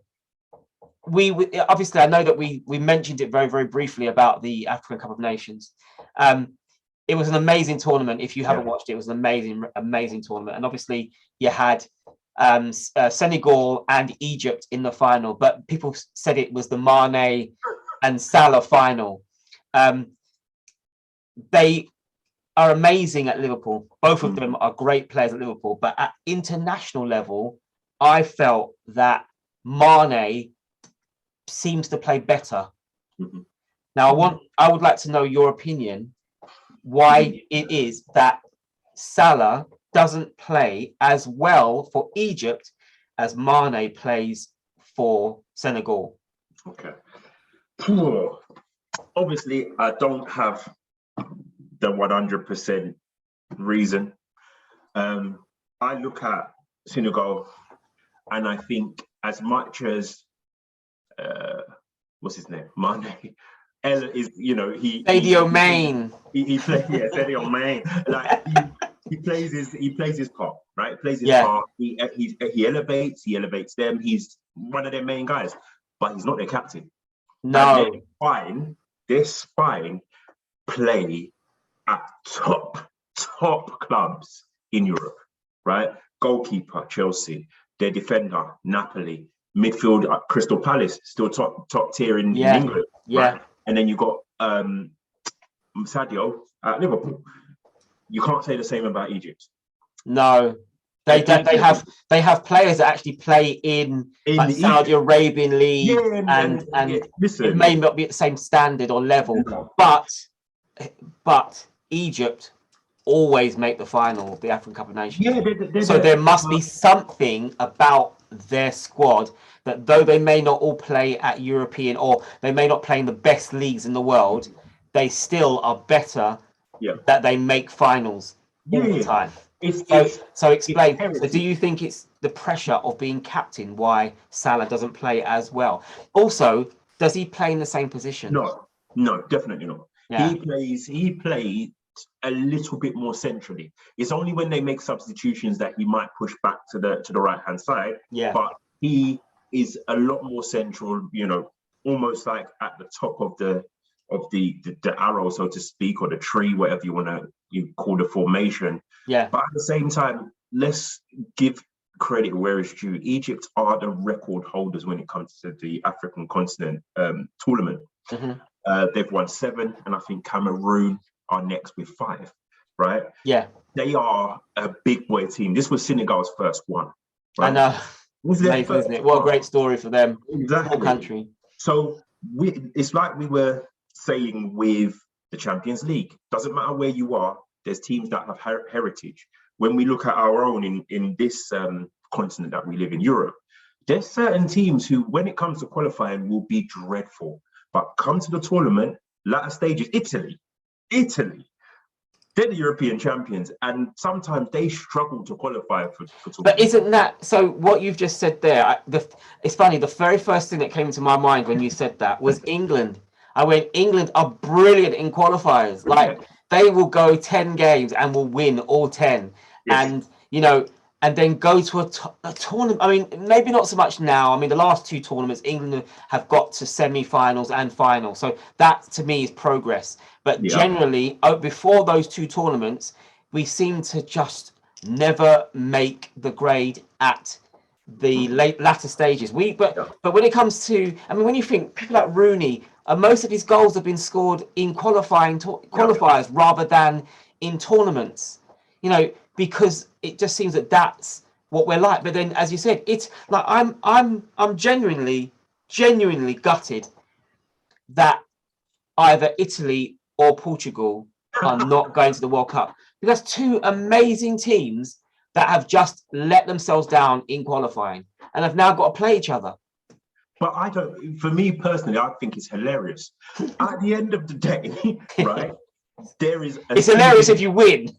Speaker 1: we obviously, I know that we mentioned it very, very briefly about the African Cup of Nations. It was an amazing tournament. If you haven't watched it, it was an amazing tournament. And obviously you had Senegal and Egypt in the final, but people said it was the Mane and Salah final. They are amazing at Liverpool. Both of them are great players at Liverpool, but at international level, I felt that Mane seems to play better. Now, I would like to know your opinion why it is that Salah doesn't play as well for Egypt as Mane plays for Senegal.
Speaker 2: Okay. Obviously, I don't have the 100% reason. I look at Senegal and I think as much as what's his name? Mane. Is
Speaker 1: Sadio Mane.
Speaker 2: He plays Sadio Mane. Like he plays his part, right? He plays his part. He elevates them. He's one of their main guys, but he's not their captain.
Speaker 1: No.
Speaker 2: Their spine play at top clubs in Europe, right? Goalkeeper, Chelsea. Their defender, Napoli. Midfield, Crystal Palace, still top tier in England. Right? And then you got Sadio at Liverpool. You can't say the same about Egypt. No, they have players that actually play in like Saudi Arabian league, and it may not be at the same standard or level, but Egypt always make the final of the African Cup of Nations. So there must be something about their squad that, though they may not all play at European, or they may not play in the best leagues in the world, they still are better that they make finals. Yeah,
Speaker 1: all the
Speaker 2: yeah.
Speaker 1: time.
Speaker 2: It's
Speaker 1: So explain. So
Speaker 2: heritage.
Speaker 1: do you think it's the pressure of being captain why Salah doesn't play as well? Also, does he play in the same position?
Speaker 2: No, no, definitely not.
Speaker 1: Yeah.
Speaker 2: He plays a little bit more centrally. It's only when they make substitutions that he might push back to the right hand side.
Speaker 1: Yeah.
Speaker 2: But he is a lot more central, you know, almost like at the top of the arrow, so to speak, or the tree, whatever you call the formation.
Speaker 1: Yeah.
Speaker 2: But at the same time, let's give credit where it's due. Egypt are the record holders when it comes to the African continent tournament.
Speaker 1: Mhm.
Speaker 2: They've won 7, and I think Cameroon are next with 5, right?
Speaker 1: Yeah.
Speaker 2: They are a big boy team. This was Senegal's first one,
Speaker 1: I
Speaker 2: right?
Speaker 1: know.
Speaker 2: Was their
Speaker 1: Amazing, isn't
Speaker 2: first
Speaker 1: it? What a
Speaker 2: one.
Speaker 1: great story for them. Whole
Speaker 2: Exactly.
Speaker 1: country.
Speaker 2: So it's like we were saying with the Champions League. Doesn't matter where you are, there's teams that have heritage. When we look at our own in this continent that we live in, Europe, there's certain teams who, when it comes to qualifying, will be dreadful. But come to the tournament, latter stages, Italy, they're the European champions, and sometimes they struggle to qualify for tournaments.
Speaker 1: But isn't that so? What you've just said there, it's funny. The very first thing that came to my mind when you said that was England. I went, England are brilliant in qualifiers. Like they will go 10 games and will win all 10,
Speaker 2: Yes.
Speaker 1: and you know, and then go to a tournament. I mean, maybe not so much now. I mean, the last 2 tournaments, England have got to semi-finals and final, so that to me is progress. But generally, before those 2 tournaments, we seem to just never make the grade at the latter stages. But when it comes to, I mean, when you think people like Rooney, most of his goals have been scored in qualifiers rather than in tournaments. You know, because it just seems that that's what we're like. But then, as you said, it's like I'm genuinely gutted that either Italy or Portugal are not going to the World Cup, because 2 amazing teams that have just let themselves down in qualifying and have now got to play each other.
Speaker 2: But I don't, for me personally, I think it's hilarious. At the end of the day, right, there is
Speaker 1: it's hilarious if you win.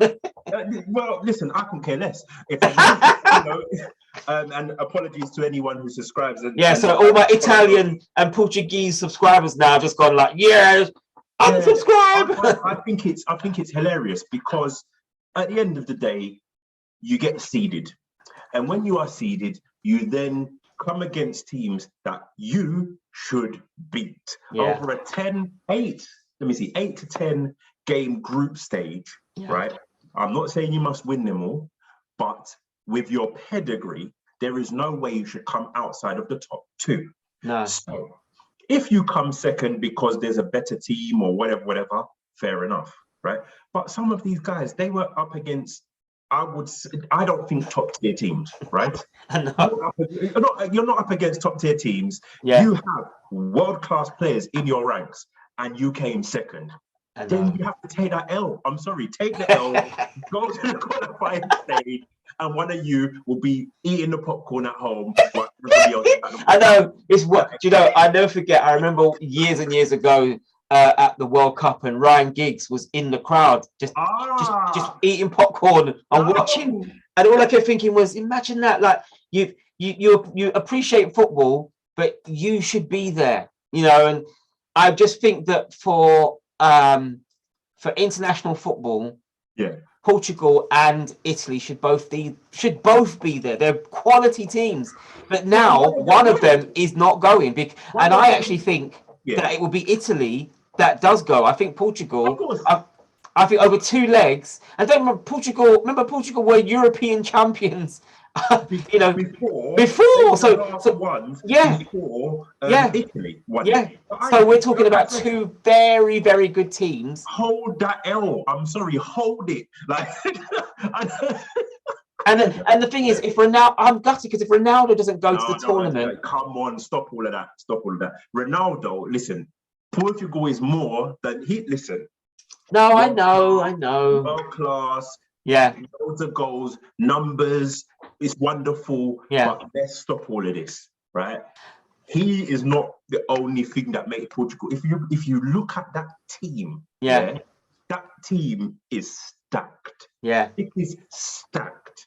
Speaker 2: Well, listen, I can care less. If you know, and apologies to anyone who subscribes.
Speaker 1: So all my Italian and Portuguese subscribers now have just gone like, yes, unsubscribe.
Speaker 2: I think it's hilarious because at the end of the day, you get seeded, and when you are seeded, you then come against teams that you should beat over a 8 to 10 game group stage, right? I'm not saying you must win them all, but with your pedigree, there is no way you should come outside of the top 2.
Speaker 1: No.
Speaker 2: So if you come second because there's a better team or whatever, fair enough, right? But some of these guys, they were up against, I don't think top tier teams, right? You're not up against top tier teams. You have world-class players in your ranks and you came second. Then you have to take that L. I'm sorry, take the L, go to the qualifying stage, and one of you will be eating the popcorn at home while everybody else.
Speaker 1: I know. It's what, you know, I never forget. I remember years and years ago at the World Cup, and Ryan Giggs was in the crowd just eating popcorn and watching. And all I kept thinking was, imagine that, like you appreciate football, but you should be there, you know. And I just think that for international football, Portugal and Italy should both be there. They're quality teams, but now one of them is not going. And I actually think that it will be Italy that does go. I think Portugal. I think over 2 legs. And don't remember Portugal. Remember, Portugal were European champions. You know, before.
Speaker 2: Italy won.
Speaker 1: So we're talking about 2 very, very good teams.
Speaker 2: Hold that L. I'm sorry, hold it. Like,
Speaker 1: and the thing is, if Ronaldo, I'm gutted because if Ronaldo doesn't go to the tournament,
Speaker 2: come on, stop all of that. Ronaldo, listen, Portugal is more than he. Listen.
Speaker 1: No, I know.
Speaker 2: World class. Loads of goals, numbers. It's wonderful. But let's stop all of this, right? He is not the only thing that makes Portugal. If you look at that team, that team is stacked.
Speaker 1: Yeah.
Speaker 2: It is stacked.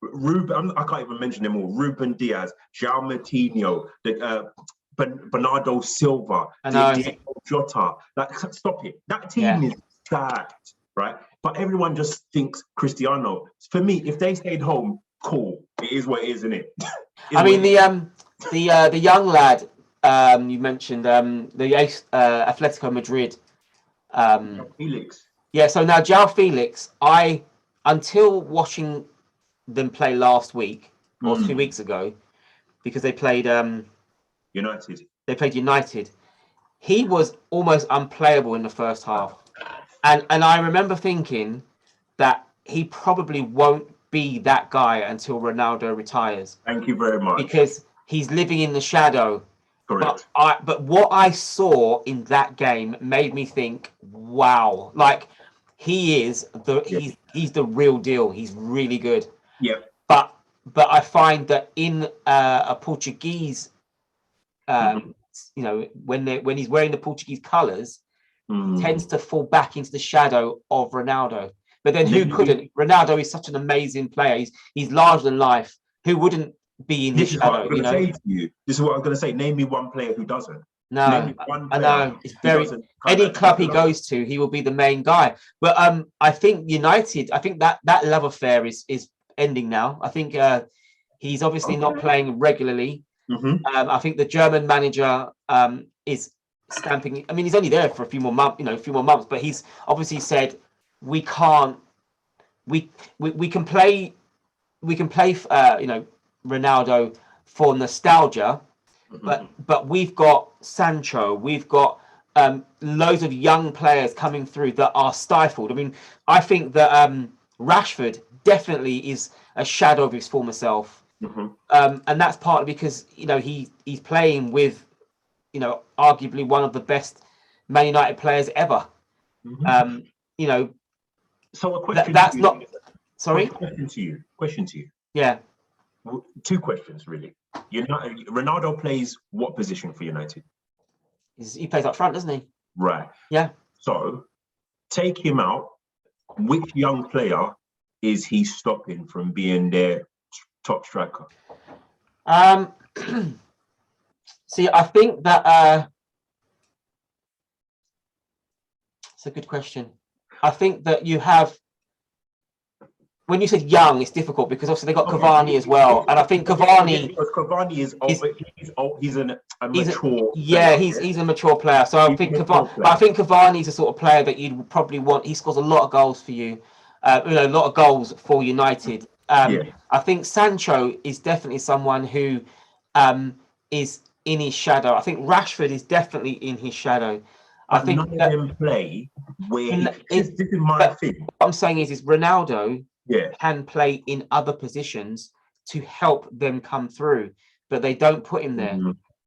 Speaker 2: Ruben, I can't even mention them all. Ruben Diaz, João Moutinho, Bernardo Silva,
Speaker 1: I know.
Speaker 2: Diego Jota. Like, stop it. That team
Speaker 1: Yeah.
Speaker 2: is stacked, right? But everyone just thinks Cristiano. For me, if they stayed home, cool. It is what it is, isn't it?
Speaker 1: I mean, the young lad you mentioned, the ace, Atletico Madrid.
Speaker 2: Felix.
Speaker 1: Yeah. So now João Felix, until watching them play last week or 2 weeks ago, because they played
Speaker 2: United.
Speaker 1: They played United. He was almost unplayable in the first half, and I remember thinking that he probably won't be that guy until Ronaldo retires.
Speaker 2: Thank you very much.
Speaker 1: Because he's living in the shadow.
Speaker 2: Correct.
Speaker 1: But what I saw in that game made me think, wow, like he's the real deal. He's really good.
Speaker 2: Yeah.
Speaker 1: But I find that in a Portuguese, you know, when he's wearing the Portuguese colours, tends to fall back into the shadow of Ronaldo. But then who couldn't? Ronaldo is such an amazing player. He's larger than life. Who wouldn't be in his shadow? You know.
Speaker 2: Say to you. This is what I'm going to say. Name me one player who doesn't.
Speaker 1: No, I know. It's very any club he goes to, he will be the main guy. But I think United. I think that love affair is ending now. I think he's obviously not playing regularly. I think the German manager is stamping. I mean, he's only there for a few more months, but he's obviously said we can't. We can play. We can play. Ronaldo for nostalgia, but we've got Sancho. We've got loads of young players coming through that are stifled. I mean, I think that Rashford definitely is a shadow of his former self. And that's partly because he's playing with arguably one of the best Man United players ever.
Speaker 2: So a question.
Speaker 1: That's not. Sorry.
Speaker 2: Question to you.
Speaker 1: Yeah.
Speaker 2: Two questions really. Ronaldo plays what position for United?
Speaker 1: He plays up front, doesn't he?
Speaker 2: Right.
Speaker 1: Yeah.
Speaker 2: So take him out. Which young player is he stopping from being their top striker?
Speaker 1: See, I think that it's a good question. I think that you have, when you said young, it's difficult because obviously they got Cavani as well, and I think Cavani.
Speaker 2: Because Cavani is old, he's a mature.
Speaker 1: He's a mature player. So I think Cavani's the sort of player that you'd probably want. He scores a lot of goals for you, a lot of goals for United. I think Sancho is definitely someone who is in his shadow. I think Rashford is definitely in his shadow. I think
Speaker 2: none of them play where this is my thing.
Speaker 1: What I'm saying is Ronaldo can play in other positions to help them come through, but they don't put him there.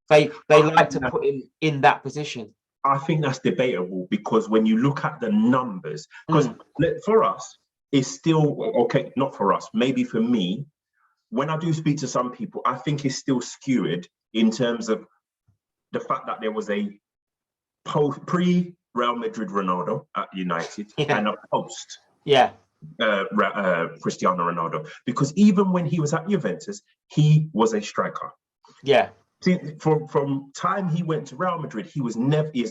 Speaker 1: They like to put him in that position.
Speaker 2: I think that's debatable because when you look at the numbers, because for us, it's still okay, not for us, maybe for me, when I do speak to some people, I think it's still skewed in terms of the fact that there was a pre-Real Madrid Ronaldo at United and a post Cristiano Ronaldo. Because even when he was at Juventus, he was a striker.
Speaker 1: Yeah.
Speaker 2: See, from time he went to Real Madrid, he has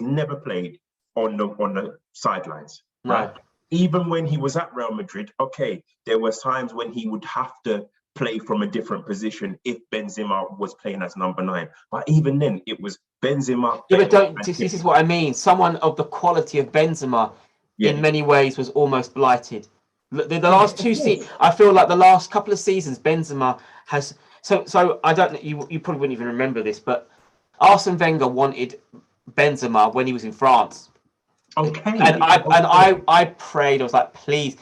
Speaker 2: never played on the sidelines. Right. Even when he was at Real Madrid, okay, there was times when he would have to play from a different position if Benzema was playing as number 9. But even then, it was Benzema.
Speaker 1: Yeah, but this is what I mean. Someone of the quality of Benzema, in many ways, was almost blighted. The last two seasons, I feel like the last couple of seasons, Benzema has. So I don't know. You probably wouldn't even remember this, but Arsene Wenger wanted Benzema when he was in France.
Speaker 2: Okay.
Speaker 1: And I prayed. I was like, please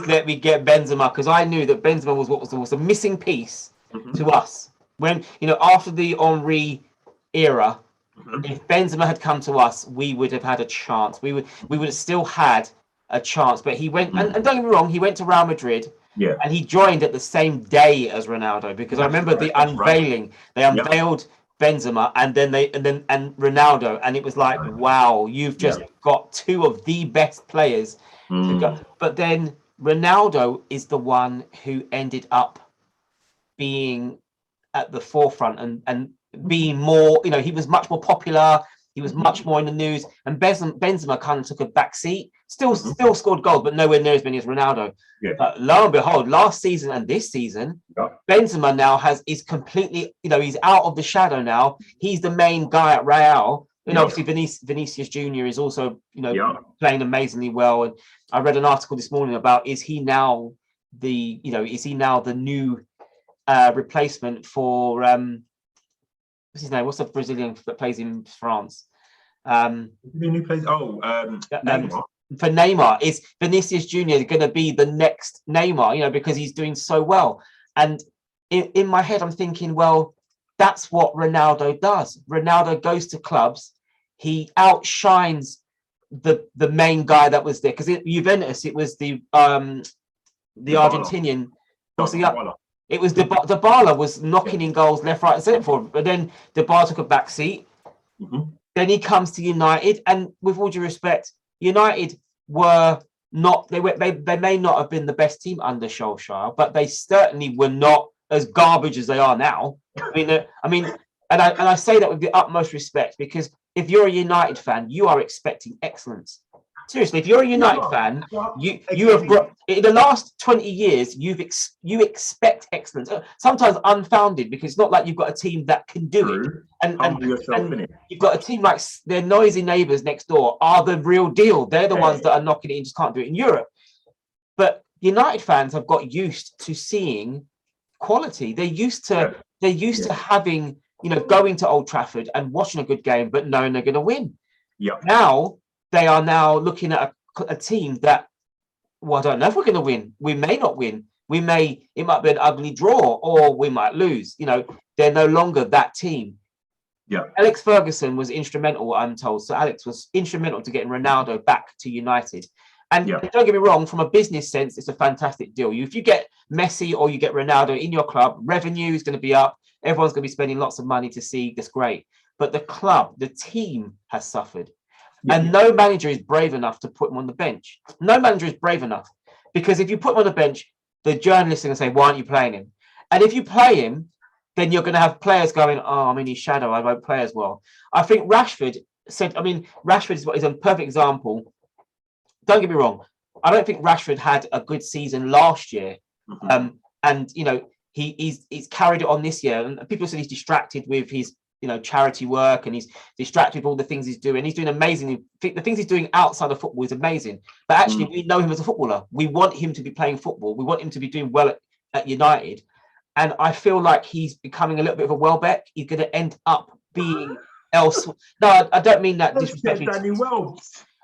Speaker 1: let me get Benzema, because I knew that Benzema was the missing piece to us. When after the Henry era, if Benzema had come to us, we would have had a chance. We would have still had a chance. But he went, and don't get me wrong, he went to Real Madrid. Yeah. And he joined at the same day as Ronaldo, because I remember the unveiling. They unveiled Benzema, and then Ronaldo, and it was like, wow, you've just got two of the best players to go. But then Ronaldo is the one who ended up being at the forefront and being more, he was much more popular. He was much more in the news, and Benzema kind of took a back seat. Still scored goals, but nowhere near as many as Ronaldo.
Speaker 2: Yeah.
Speaker 1: But lo and behold, last season and this season, Benzema now is completely, he's out of the shadow now. He's the main guy at Real. And obviously Vinicius Junior is also, playing amazingly well. And I read an article this morning about is he now the new replacement for what's his name? What's the Brazilian that plays in France?
Speaker 2: Neymar.
Speaker 1: For Neymar, is Vinicius Junior going to be the next Neymar? Because he's doing so well. And in my head, I'm thinking, well, that's what Ronaldo does. Ronaldo goes to clubs, he outshines the main guy that was there. Because at Juventus, it was the Argentinian. It was Dybala was knocking in goals left, right, and centre for him. But then Dybala took a back seat. Then he comes to United, and with all due respect, United were not. They may not have been the best team under Solskjaer, but they certainly were not as garbage as they are now. I mean, and I say that with the utmost respect, because if you're a United fan, you are expecting excellence. Seriously, if you're a United fan, you have got in the last 20 years, you expect excellence. Sometimes unfounded, because it's not like you've got a team that can do it. And you've got a team like their noisy neighbours next door are the real deal. They're the ones that are knocking it and just can't do it in Europe. But United fans have got used to seeing quality. They're used to having, going to Old Trafford and watching a good game, but knowing they're going to win. Now they are looking at a team that, well, I don't know if we're going to win. We may not win. It might be an ugly draw, or we might lose. They're no longer that team. Alex Ferguson was instrumental, I'm told. So Alex was instrumental to getting Ronaldo back to United. And don't get me wrong, from a business sense, it's a fantastic deal. If you get Messi or you get Ronaldo in your club, revenue is going to be up. Everyone's going to be spending lots of money to see. That's great. But the club, the team has suffered. And no manager is brave enough to put him on the bench. No manager is brave enough, because if you put him on the bench, the journalists are going to say, why aren't you playing him? And if you play him, then you're going to have players going, oh, I'm in his shadow, I won't play as well. I think Rashford is a perfect example. Don't get me wrong. I don't think Rashford had a good season last year. And, he's carried it on this year. And people said he's distracted with his charity work, and he's distracted with all the things he's doing. He's doing amazing. The things he's doing outside of football is amazing. But actually, we know him as a footballer. We want him to be playing football. We want him to be doing well at United. And I feel like he's becoming a little bit of a Welbeck. He's going to end up being else. No, I don't mean that disrespectfully.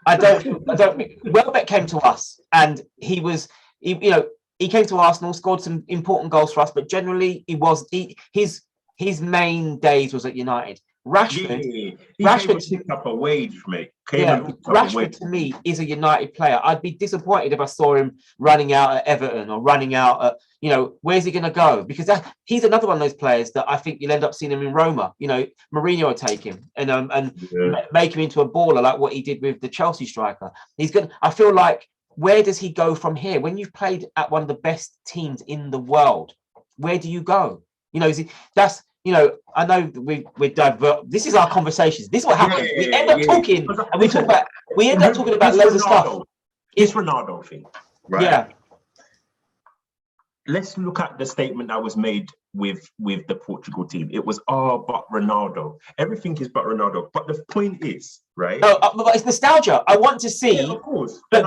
Speaker 1: I don't mean Welbeck came to us, and he came to Arsenal, scored some important goals for us, but generally his main days was at United. Rashford
Speaker 2: picked up a wage, mate.
Speaker 1: Rashford to me is a United player. I'd be disappointed if I saw him running out at Everton or running out at, where's he going to go? Because he's another one of those players that I think you'll end up seeing him in Roma. Mourinho will take him and make him into a baller like what he did with the Chelsea striker. I feel like, where does he go from here? When you've played at one of the best teams in the world, where do you go? I know we divert. This is our conversations. This is what happens. We end up talking, and we end up talking about loads of stuff.
Speaker 2: It's Ronaldo thing, right?
Speaker 1: Yeah.
Speaker 2: Let's look at the statement that was made with the Portugal team. It was, but Ronaldo. Everything is but Ronaldo. But the point is, right?
Speaker 1: No, but it's nostalgia. I want to see.
Speaker 2: Of course.
Speaker 1: But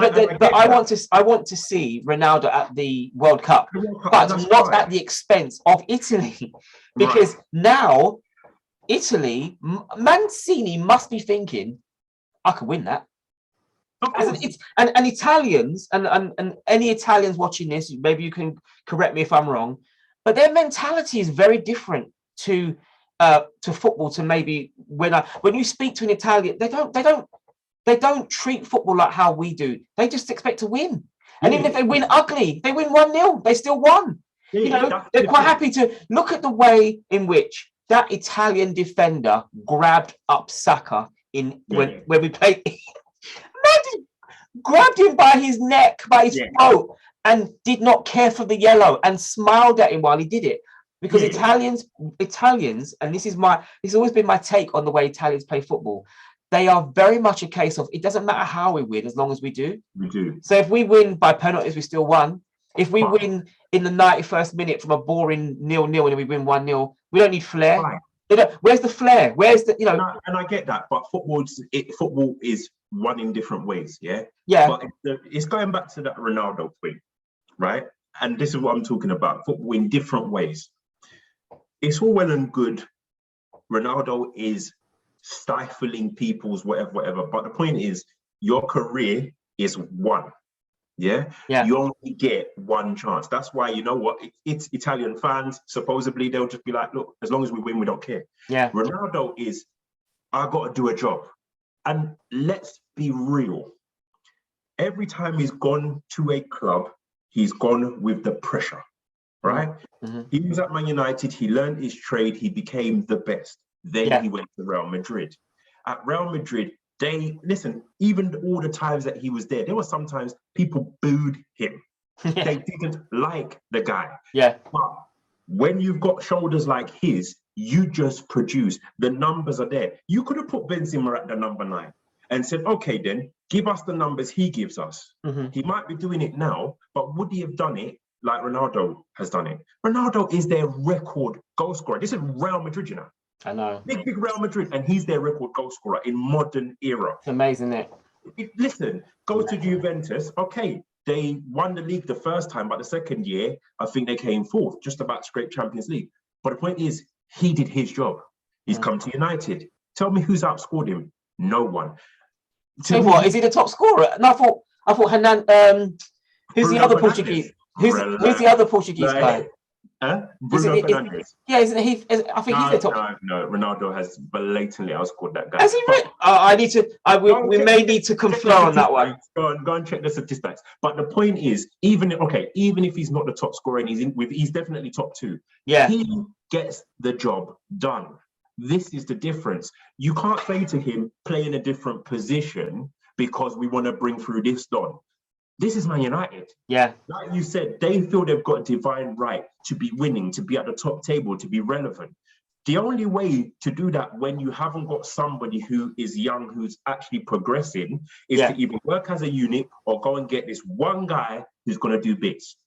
Speaker 1: I want to see Ronaldo at the World Cup, but not at the expense of Italy, because now Italy, Mancini must be thinking, I could win that. And Italians and any Italians watching this, maybe you can correct me if I'm wrong, but their mentality is very different to football. To maybe when you speak to an Italian, they don't treat football like how we do. They just expect to win, and even if they win ugly, they win 1-0, they still won. They're quite happy to look at the way in which that Italian defender grabbed up Saka when we played. Imagine, grabbed him by his neck, by his throat, and did not care for the yellow and smiled at him while he did it. Because Italians, and this has always been my take on the way Italians play football. They are very much a case of it doesn't matter how we win as long as we do.
Speaker 2: We do.
Speaker 1: So if we win by penalties, we still won. If we win in the 91st minute from a boring 0-0 and then we win 1-0, we don't need flair. Right. Where's the flair? Where's the
Speaker 2: And I get that, but football is won in different ways. Yeah. But it's going back to that Ronaldo point, right? And this is what I'm talking about: football in different ways. It's all well and good. Ronaldo is stifling people's whatever. But the point is, your career is one. Yeah. You only get one chance. That's why, you know what? It's Italian fans. Supposedly, they'll just be like, look, as long as we win, we don't care.
Speaker 1: Yeah.
Speaker 2: Ronaldo is, I got to do a job. And let's be real. Every time he's gone to a club, he's gone with the pressure. Right?
Speaker 1: Mm-hmm.
Speaker 2: He was at Man United, he learned his trade, he became the best. Then he went to Real Madrid. At Real Madrid, even all the times that he was there were sometimes people booed him. They didn't like the guy.
Speaker 1: Yeah.
Speaker 2: But when you've got shoulders like his, you just produce. The numbers are there. You could have put Benzema at the number 9 and said, okay, then give us the numbers he gives us.
Speaker 1: Mm-hmm.
Speaker 2: He might be doing it now, but would he have done it like Ronaldo has done it? Ronaldo is their record goal scorer. This is Real Madrid, you know.
Speaker 1: I know.
Speaker 2: Big Real Madrid, and he's their record goal scorer in modern era.
Speaker 1: It's amazing, isn't it?
Speaker 2: Listen, go to Juventus. Okay, they won the league the first time, but the second year, I think they came fourth, just about to scrape Champions League. But the point is, he did his job. He's come to United. Tell me who's outscored him? No one.
Speaker 1: So what? Is he the top scorer? No, I thought Hernan. Who's the other Portuguese? Who's the other Portuguese guy?
Speaker 2: Bruno Fernandes.
Speaker 1: Isn't he? I think he's the top.
Speaker 2: No, Ronaldo has blatantly outscored that guy.
Speaker 1: Has he really? I need to. We may need to confer on that one.
Speaker 2: Go and check the statistics. But the point is, even if he's not the top scorer, and he's definitely top 2.
Speaker 1: Yeah,
Speaker 2: he gets the job done. This is the difference. You can't say to him, play in a different position because we want to bring through this Don. This is Man United.
Speaker 1: Yeah.
Speaker 2: Like you said, they feel they've got a divine right to be winning, to be at the top table, to be relevant. The only way to do that when you haven't got somebody who is young, who's actually progressing, is to either work as a unit or go and get this one guy who's going to do bits.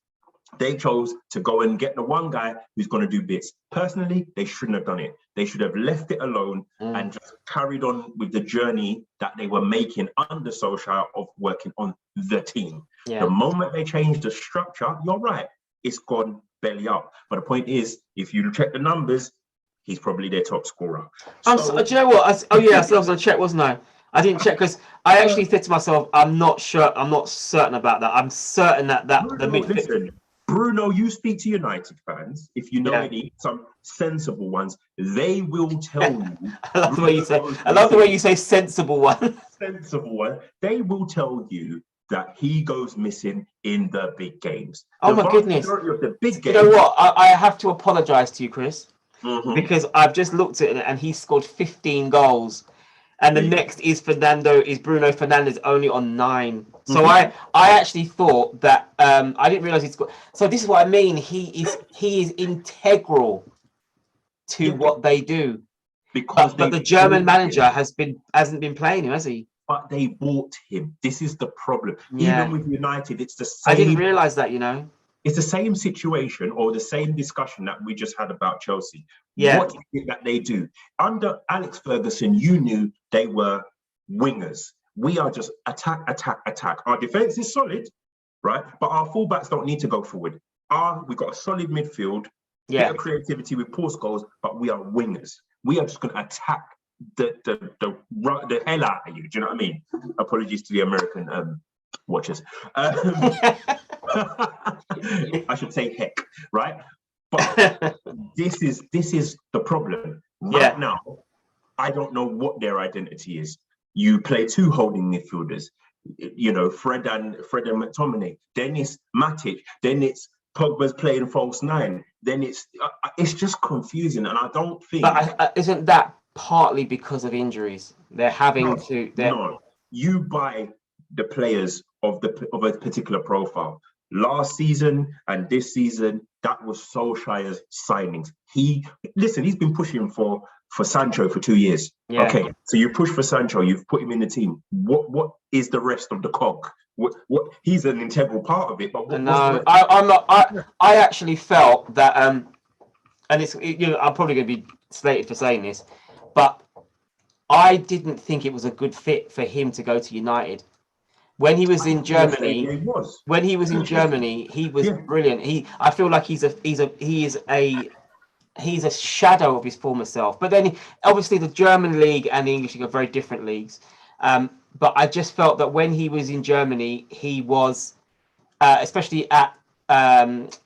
Speaker 2: They chose to go and get the one guy who's going to do bits. Personally, they shouldn't have done it. They should have left it alone and just carried on with the journey that they were making under Solskjaer of working on the team. Yeah. The moment they changed the structure, you're right, it's gone belly up. But the point is, if you check the numbers, he's probably their top scorer.
Speaker 1: Do you know what? I was going to check, wasn't I? I didn't check because I actually said to myself, I'm not sure. I'm not certain about that. I'm certain that the midfield.
Speaker 2: Listen, Bruno, you speak to United fans. If you know some sensible ones, they will tell you.
Speaker 1: I love the way you say. I love the way you say sensible one.
Speaker 2: Sensible one. They will tell you that he goes missing in the big games.
Speaker 1: Oh my goodness!
Speaker 2: Of the big games.
Speaker 1: You know what? I have to apologise to you, Chris, because I've just looked at it and he scored 15 goals. And the next is Bruno Fernandes, only on 9. So I actually thought that I didn't realize he'd scored. So this is what I mean. He is integral to what they do. But the German manager hasn't been playing him, has he?
Speaker 2: But they bought him. This is the problem. Even with United, it's the same.
Speaker 1: I didn't realize that,
Speaker 2: It's the same situation or the same discussion that we just had about Chelsea.
Speaker 1: Yeah.
Speaker 2: What is it that they do? Under Alex Ferguson, you knew they were wingers. We are just attack, attack, attack. Our defense is solid, right? But our fullbacks don't need to go forward. We've got a solid midfield, bit of creativity with post goals, but we are wingers. We are just going to attack the hell out of you. Do you know what I mean? Apologies to the American watchers. I should say heck, right? But this is the problem. Right now, I don't know what their identity is. You play 2 holding midfielders, Fred and McTominay. Then it's Matic. Then it's Pogba's playing false nine, then it's just confusing, and I don't think.
Speaker 1: But isn't that partly because of injuries? They're having to.
Speaker 2: No, you buy the players of a particular profile. Last season and this season, that was Solskjaer's signings. He's been pushing for Sancho for 2 years.
Speaker 1: Yeah.
Speaker 2: Okay, so you push for Sancho, you've put him in the team. What is the rest of the cog? What he's an integral part of it. But
Speaker 1: no, I'm not. I actually felt that, and it's I'm probably going to be slated for saying this, but I didn't think it was a good fit for him to go to United. When he was in Germany, he was brilliant. I feel like he's a shadow of his former self. But then, obviously, the German league and the English league are very different leagues. But I just felt that when he was in Germany, he was, especially at not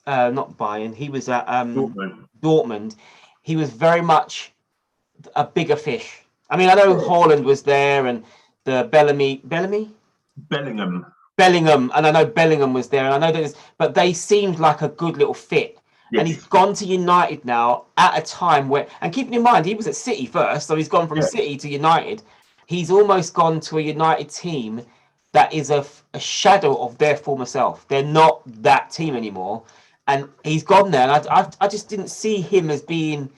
Speaker 1: Bayern, he was at Dortmund. He was very much a bigger fish. I mean, I know Haaland was there and the Bellingham, and I know Bellingham was there, and I know but they seemed like a good little fit. Yes. And he's gone to United now at a time where, and keeping in mind, he was at City first, so he's gone from City to United. He's almost gone to a United team that is a shadow of their former self. They're not that team anymore, and he's gone there. And I just didn't see him as being,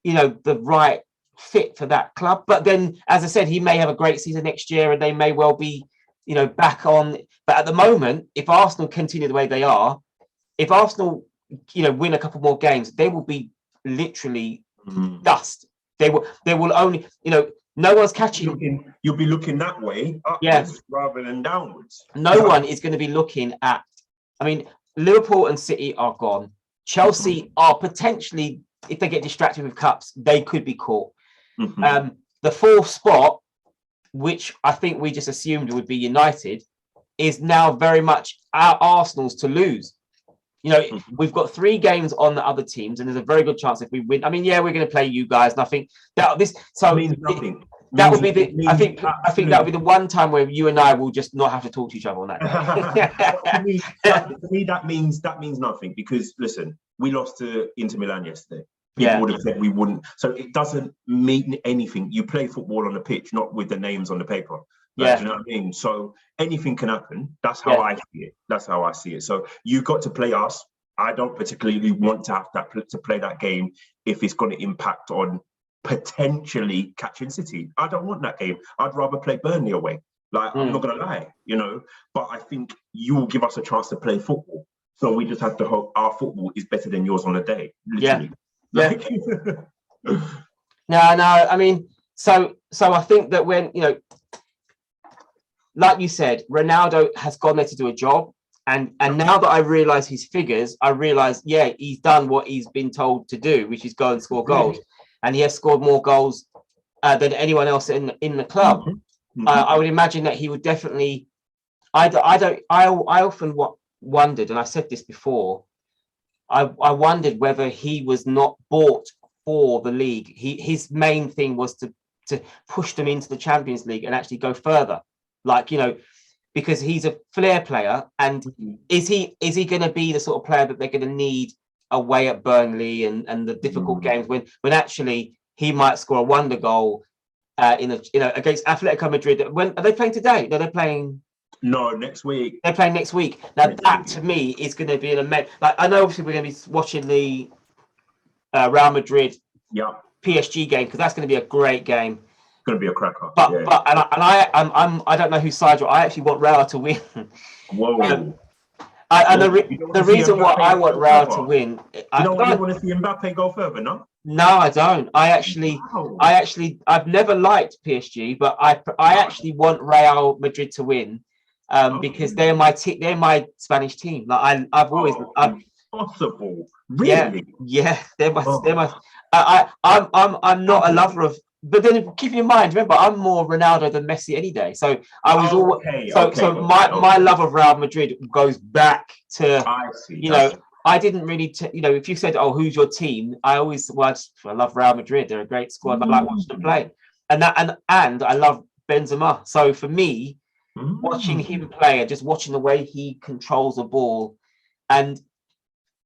Speaker 1: the right fit for that club. But then, as I said, he may have a great season next year, and they may well be, back on. But at the moment, if Arsenal continue the way they are, if Arsenal, win a couple more games, they will be literally dust. They will only, no one's catching.
Speaker 2: You'll be looking that way, upwards rather than downwards.
Speaker 1: No one is going to be looking at. I mean, Liverpool and City are gone. Chelsea are potentially, if they get distracted with cups, they could be caught. The fourth spot, which I think we just assumed would be United, is now very much our Arsenal's to lose. We've got 3 games on the other teams, and there's a very good chance if we win. I mean, we're going to play you guys, and I think that
Speaker 2: means nothing.
Speaker 1: That would be I think that would be the one time where you and I will just not have to talk to each other on that.
Speaker 2: to me, that means nothing, because listen, we lost to Inter Milan yesterday. People would have said we wouldn't. So it doesn't mean anything. You play football on the pitch, not with the names on the paper. Do you know what I mean? So anything can happen. That's how I see it. That's how I see it. So you've got to play us. I don't particularly want to have to play that game if it's going to impact on potentially catching City. I don't want that game. I'd rather play Burnley away. I'm not going to lie, But I think you will give us a chance to play football. So we just have to hope our football is better than yours on the day. Literally.
Speaker 1: No. I mean, so I think that when like you said, Ronaldo has gone there to do a job, and now that I realise his figures, I realise he's done what he's been told to do, which is go and score goals, and he has scored more goals than anyone else in the club. I would imagine that he would definitely. I often wondered, and I said this before. I wondered whether he was not bought for the league. His main thing was to push them into the Champions League and actually go further. Because he's a flair player, and is he going to be the sort of player that they're going to need away at Burnley and the difficult games when actually he might score a wonder goal against Atletico Madrid? When are they playing today? No, they're playing.
Speaker 2: No, next week.
Speaker 1: They're playing next week. Now to me is going to be an amazing. I know obviously we're going to be watching the Real Madrid PSG game, because that's going to be a great game.
Speaker 2: It's going to be a cracker.
Speaker 1: I don't know whose side I actually want Real to win.
Speaker 2: Whoa.
Speaker 1: The reason why I want Real to win.
Speaker 2: You want to see Mbappe go further, no?
Speaker 1: No, I don't. I've never liked PSG, but I actually want Real Madrid to win. Because they're my Spanish team. I've always
Speaker 2: possible. Really?
Speaker 1: Yeah. They're my. I'm not a lover of. But then keep in mind, remember, I'm more Ronaldo than Messi any day. So I was my love of Real Madrid goes back to. I see. I didn't really, if you said, who's your team? I always, I love Real Madrid. They're a great squad. I like watching them play, and I love Benzema. So for me. Watching him play and just watching the way he controls the ball, And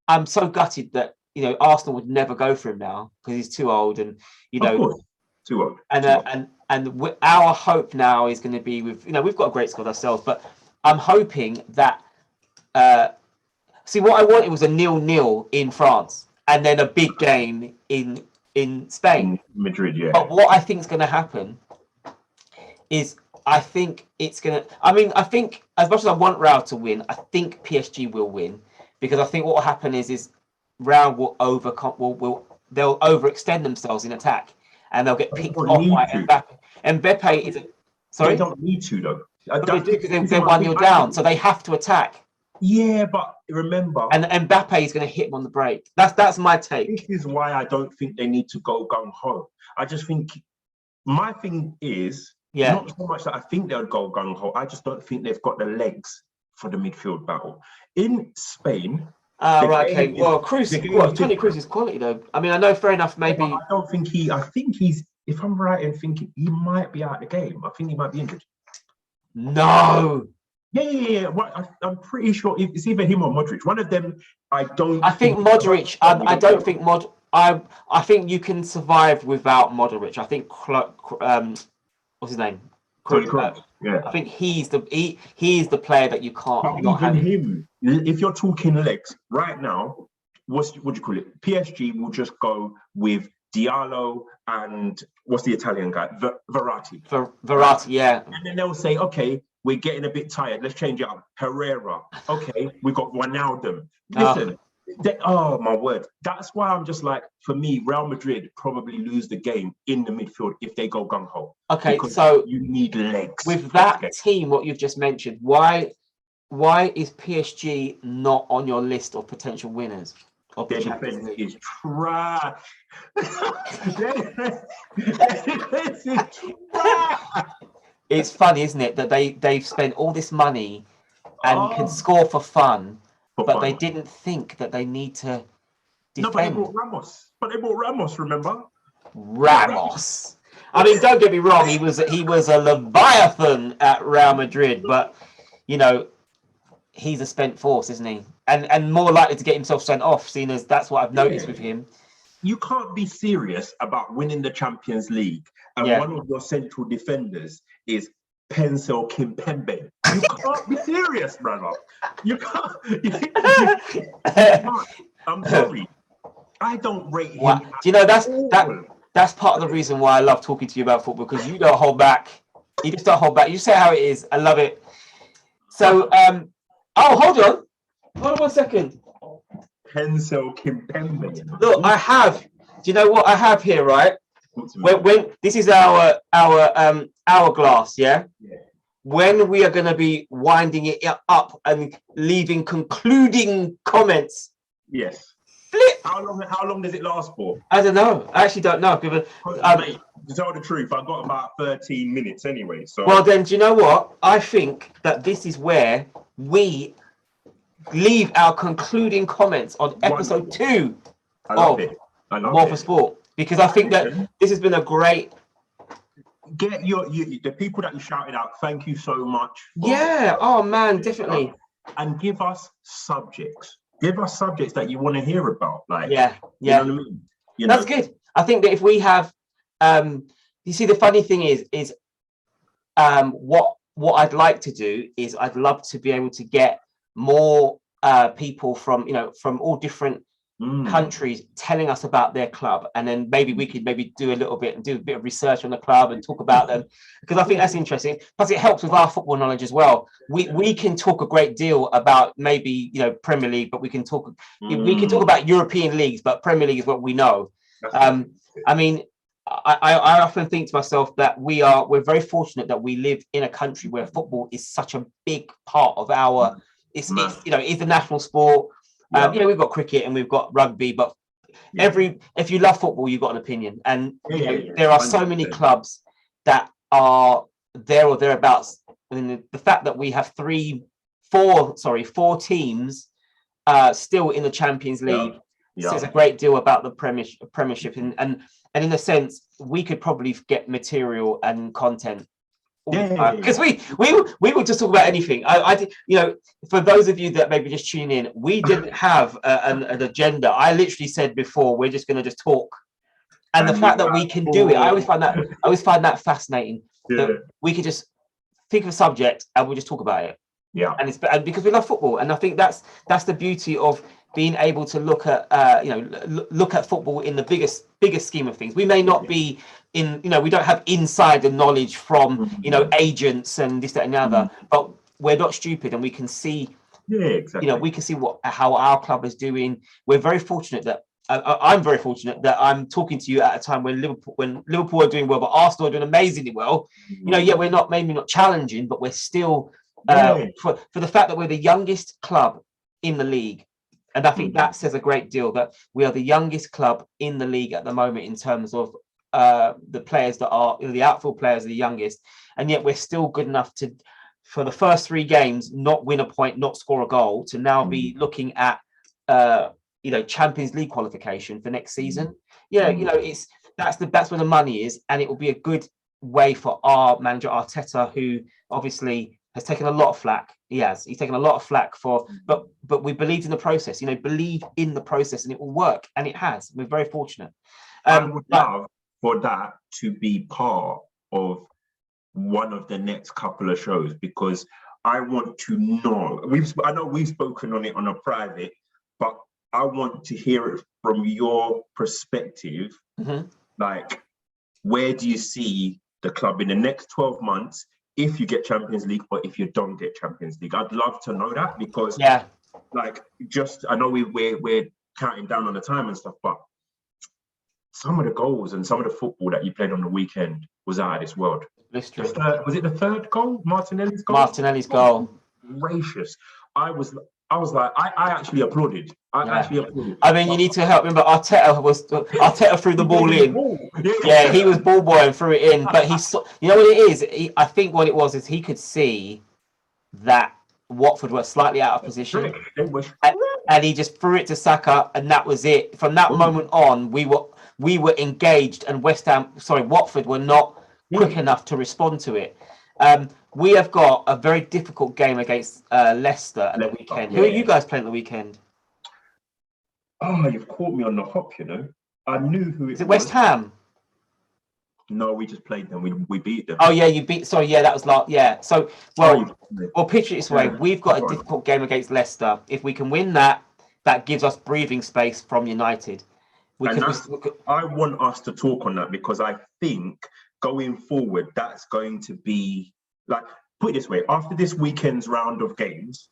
Speaker 1: I'm so gutted that, you know, Arsenal would never go for him now because he's too old, and you know,
Speaker 2: Of course, too old.
Speaker 1: And our hope now is going to be with, you know, we've got a great squad ourselves, but I'm hoping that see, what I wanted was a 0-0 in France and then a big game in Spain.
Speaker 2: In Madrid, yeah.
Speaker 1: But what I think is going to happen is I think it's going to, I mean, I think as much as I want Real to win, I think PSG will win, because I think what will happen is Real will they'll overextend themselves in attack and they'll get picked off by Mbappe. Mbappe is sorry?
Speaker 2: They don't need to though.
Speaker 1: But they do, because they're 1-0 down, so they have to attack.
Speaker 2: Yeah, but remember,
Speaker 1: and Mbappe is going to hit him on the break. That's my take.
Speaker 2: This is why I don't think they need to go gung ho. I just think my thing is not so much that I think they'll go gung ho. I just don't think they've got the legs for the midfield battle in Spain.
Speaker 1: Right. Okay. Well, Toni Kroos is quality though. I mean, I know, fair enough. Maybe
Speaker 2: I don't think I think he's. If I'm right in thinking, he might be out of the game. I think he might be injured.
Speaker 1: No.
Speaker 2: Yeah. I'm pretty sure it's either him or Modric. One of them. I
Speaker 1: think Modric. I don't think I think you can survive without Modric. I think what's his name?
Speaker 2: Yeah.
Speaker 1: I think he's the player that you can't.
Speaker 2: But not even him. If you're talking legs right now, what do you call it? PSG will just go with Diallo and what's the Italian guy? Verratti.
Speaker 1: Verratti, yeah.
Speaker 2: And then they'll say, okay, we're getting a bit tired. Let's change it up. Herrera. Okay, we got Wijnaldum. Listen, oh my word. That's why I'm just like, for me, Real Madrid probably lose the game in the midfield if they go gung ho.
Speaker 1: Okay, so
Speaker 2: you need legs.
Speaker 1: With that team, what you've just mentioned, why is PSG not on your list of potential winners?
Speaker 2: Their defense is trash.
Speaker 1: It's funny, isn't it, that they've spent all this money and can score for fun, but they didn't think that they need to defend.
Speaker 2: No, but they bought Ramos. Remember?
Speaker 1: Ramos. I mean, don't get me wrong. He was a leviathan at Real Madrid, but you know, he's a spent force, isn't he? And more likely to get himself sent off, seeing as that's what I've noticed with him.
Speaker 2: You can't be serious about winning the Champions League and one of your central defenders is Pencil Kimpembe. You can't be serious, brother. You can't. I'm sorry. I don't rate him.
Speaker 1: Do you know that's part of the reason why I love talking to you about football, because you don't hold back. You just don't hold back. You say how it is. I love it. So, hold on 1 second.
Speaker 2: Pencil Kimpembe.
Speaker 1: Look, I have. Do you know what I have here? Right. When this is our hourglass, yeah. When we are going to be winding it up and leaving concluding comments.
Speaker 2: Yes.
Speaker 1: Flip.
Speaker 2: How long does it last for?
Speaker 1: I don't know. I actually don't know.
Speaker 2: To tell the truth, I've got about 13 minutes anyway. So
Speaker 1: well, then, do you know what? I think that this is where we leave our concluding comments on episode 2 of More for Sport, because I think that this has been a great.
Speaker 2: Get the people that you shouted out. Thank you so much.
Speaker 1: Yeah. Oh man, definitely.
Speaker 2: And give us subjects. Give us subjects that you want to hear about. Like, you know what I mean?
Speaker 1: That's good. I think that if we have, you see, the funny thing is, what I'd like to do is I'd love to be able to get more people from all different countries telling us about their club, and then maybe we could do a bit of research on the club and talk about them, because I think that's interesting. Plus, it helps with our football knowledge as well. We can talk a great deal about maybe Premier League, but we can talk about European leagues, but Premier League is what we know. I mean, I often think to myself that we're very fortunate that we live in a country where football is such a big part of our. It's the national sport. We've got cricket and we've got rugby, but if you love football, you've got an opinion. And there are so many clubs that are there or thereabouts. I mean, the fact that we have 4 teams still in the Champions League says a great deal about the Premiership. And in a sense, we could probably get material and content all the
Speaker 2: Yeah,
Speaker 1: time, because we would just talk about anything. I did, you know, for those of you that maybe just tune in, we didn't have an agenda. I literally said before, we're just going to just talk, and the fact that we can do it, I always find that fascinating.
Speaker 2: Yeah.
Speaker 1: That we can just think of a subject and we'll just talk about it.
Speaker 2: Yeah.
Speaker 1: And because we love football, and I think that's the beauty of being able to look at look at football in the biggest scheme of things. We may not be in, we don't have insider knowledge from agents and this, that, and the other, but we're not stupid, and we can see
Speaker 2: exactly.
Speaker 1: we can see how our club is doing. We're very fortunate that I'm very fortunate that I'm talking to you at a time when Liverpool are doing well, but Arsenal are doing amazingly well. We're not maybe not challenging, but we're still for the fact that we're the youngest club in the league. And I think that says a great deal, that we are the youngest club in the league at the moment in terms of the players that are, the outfield players are the youngest. And yet we're still good enough to, for the first 3 games, not win a point, not score a goal, to now be looking at, Champions League qualification for next season. That's where the money is. And it will be a good way for our manager, Arteta, who obviously has taken a lot of flack. He's taken a lot of flack but we believed in the process, believe in the process, and it will work, and it has. We're very fortunate.
Speaker 2: I would love for that to be part of one of the next couple of shows, because I want to know, I know we've spoken on it on a private, but I want to hear it from your perspective. Like, where do you see the club in the next 12 months if you get Champions League, or if you don't get Champions League? I'd love to know that, because I know we're counting down on the time and stuff, but some of the goals and some of the football that you played on the weekend was out of this world. Was it the 3rd goal? Martinelli's goal?
Speaker 1: Martinelli's goal.
Speaker 2: Gracious. I was like, I actually applauded.
Speaker 1: I mean, you need to help. Remember, Arteta threw the ball in. He was ball boy and threw it in. But you know what it is? I think what it was is he could see that Watford were slightly out of position, and he just threw it to Saka, and that was it. From that moment on, we were engaged, and Watford were not quick enough to respond to it. We have got a very difficult game against Leicester at the weekend. Who are you guys playing at the weekend?
Speaker 2: Oh, you've caught me on the hop, I knew who it was.
Speaker 1: Is it West Ham?
Speaker 2: No, we just played them. We beat them.
Speaker 1: Oh, yeah, you beat... Sorry, that was last... Yeah, so, well, picture it this way. We've got a difficult game against Leicester. If we can win that, that gives us breathing space from United.
Speaker 2: I want us to talk on that, because I think going forward, that's going to be... Like, put it this way, after this weekend's round of games,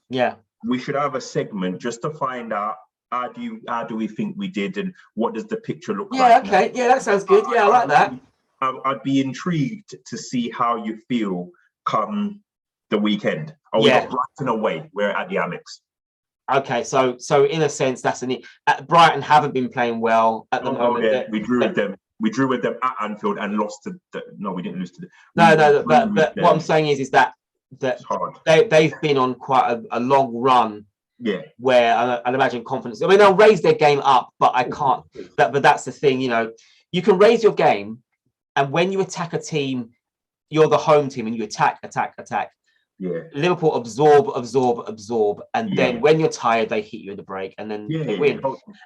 Speaker 2: we should have a segment just to find out how do we think we did, and what does the picture look like.
Speaker 1: Okay, that sounds good. I like that.
Speaker 2: I'd be intrigued to see how you feel come the weekend. We got Brighton away. We're at the Amex. Okay, so
Speaker 1: in a sense, that's Brighton haven't been playing well at the moment.
Speaker 2: We drew with them. We drew with them at Anfield and lost to. No, we didn't lose to.
Speaker 1: But what I'm saying is that they've been on quite a long run.
Speaker 2: Yeah.
Speaker 1: Where I'd imagine confidence. I mean, they'll raise their game up, but I can't. But that's the thing, you can raise your game, and when you attack a team, you're the home team, and you attack.
Speaker 2: Yeah.
Speaker 1: Liverpool absorb, and then when you're tired, they hit you in the break, and then they win.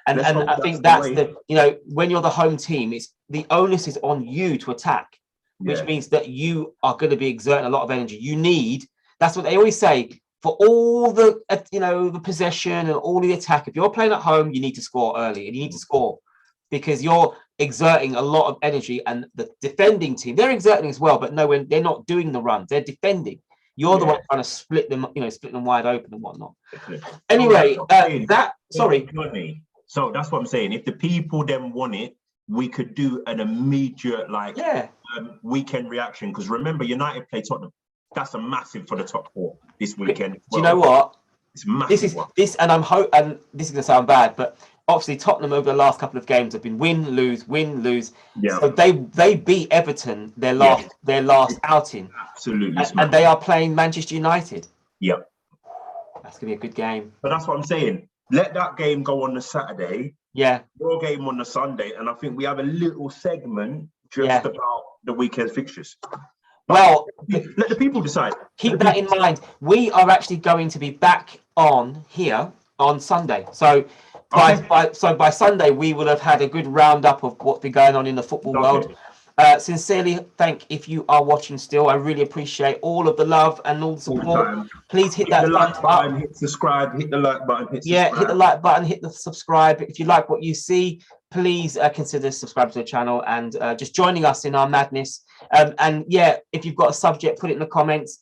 Speaker 1: And I think that's when you're the home team, it's the onus is on you to attack, which means that you are going to be exerting a lot of energy. That's what they always say, for all the the possession and all the attack. If you're playing at home, you need to score early, and you need to score, because you're exerting a lot of energy, and the defending team, they're exerting as well, but no, when they're not doing the runs, they're defending. You're the one trying to split them wide open and whatnot. Anyway, sorry.
Speaker 2: So that's what I'm saying. If the people then want it, we could do an immediate weekend reaction. Because remember, United play Tottenham. That's a massive for the top 4 this weekend.
Speaker 1: Do you know what?
Speaker 2: It's massive.
Speaker 1: And this is going to sound bad, but obviously Tottenham over the last couple of games have been win, lose.
Speaker 2: Yeah.
Speaker 1: So they beat Everton their last outing.
Speaker 2: Absolutely.
Speaker 1: And they are playing Manchester United.
Speaker 2: Yep.
Speaker 1: That's going to be a good game.
Speaker 2: But that's what I'm saying. Let that game go on the Saturday.
Speaker 1: Yeah.
Speaker 2: Your game on the Sunday. And I think we have a little segment just about the weekend's fixtures.
Speaker 1: Well,
Speaker 2: let the people decide.
Speaker 1: Keep that in mind. We are actually going to be back on here on Sunday. So by Sunday, we will have had a good roundup of what's been going on in the football world. Sincerely, if you are watching still. I really appreciate all of the love and all the support. Please hit that thumbs
Speaker 2: up, hit subscribe, hit the like button, hit subscribe.
Speaker 1: Hit the like button, hit the subscribe. If you like what you see, please consider subscribing to the channel and just joining us in our madness. And yeah, if you've got a subject, put it in the comments.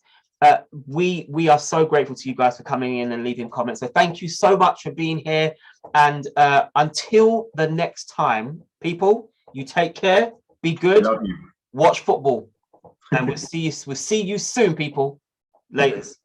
Speaker 1: We are so grateful to you guys for coming in and leaving comments. So thank you so much for being here. And until the next time, people, you take care. Be good.
Speaker 2: Love you.
Speaker 1: Watch football, and we'll see you soon, people. Laters.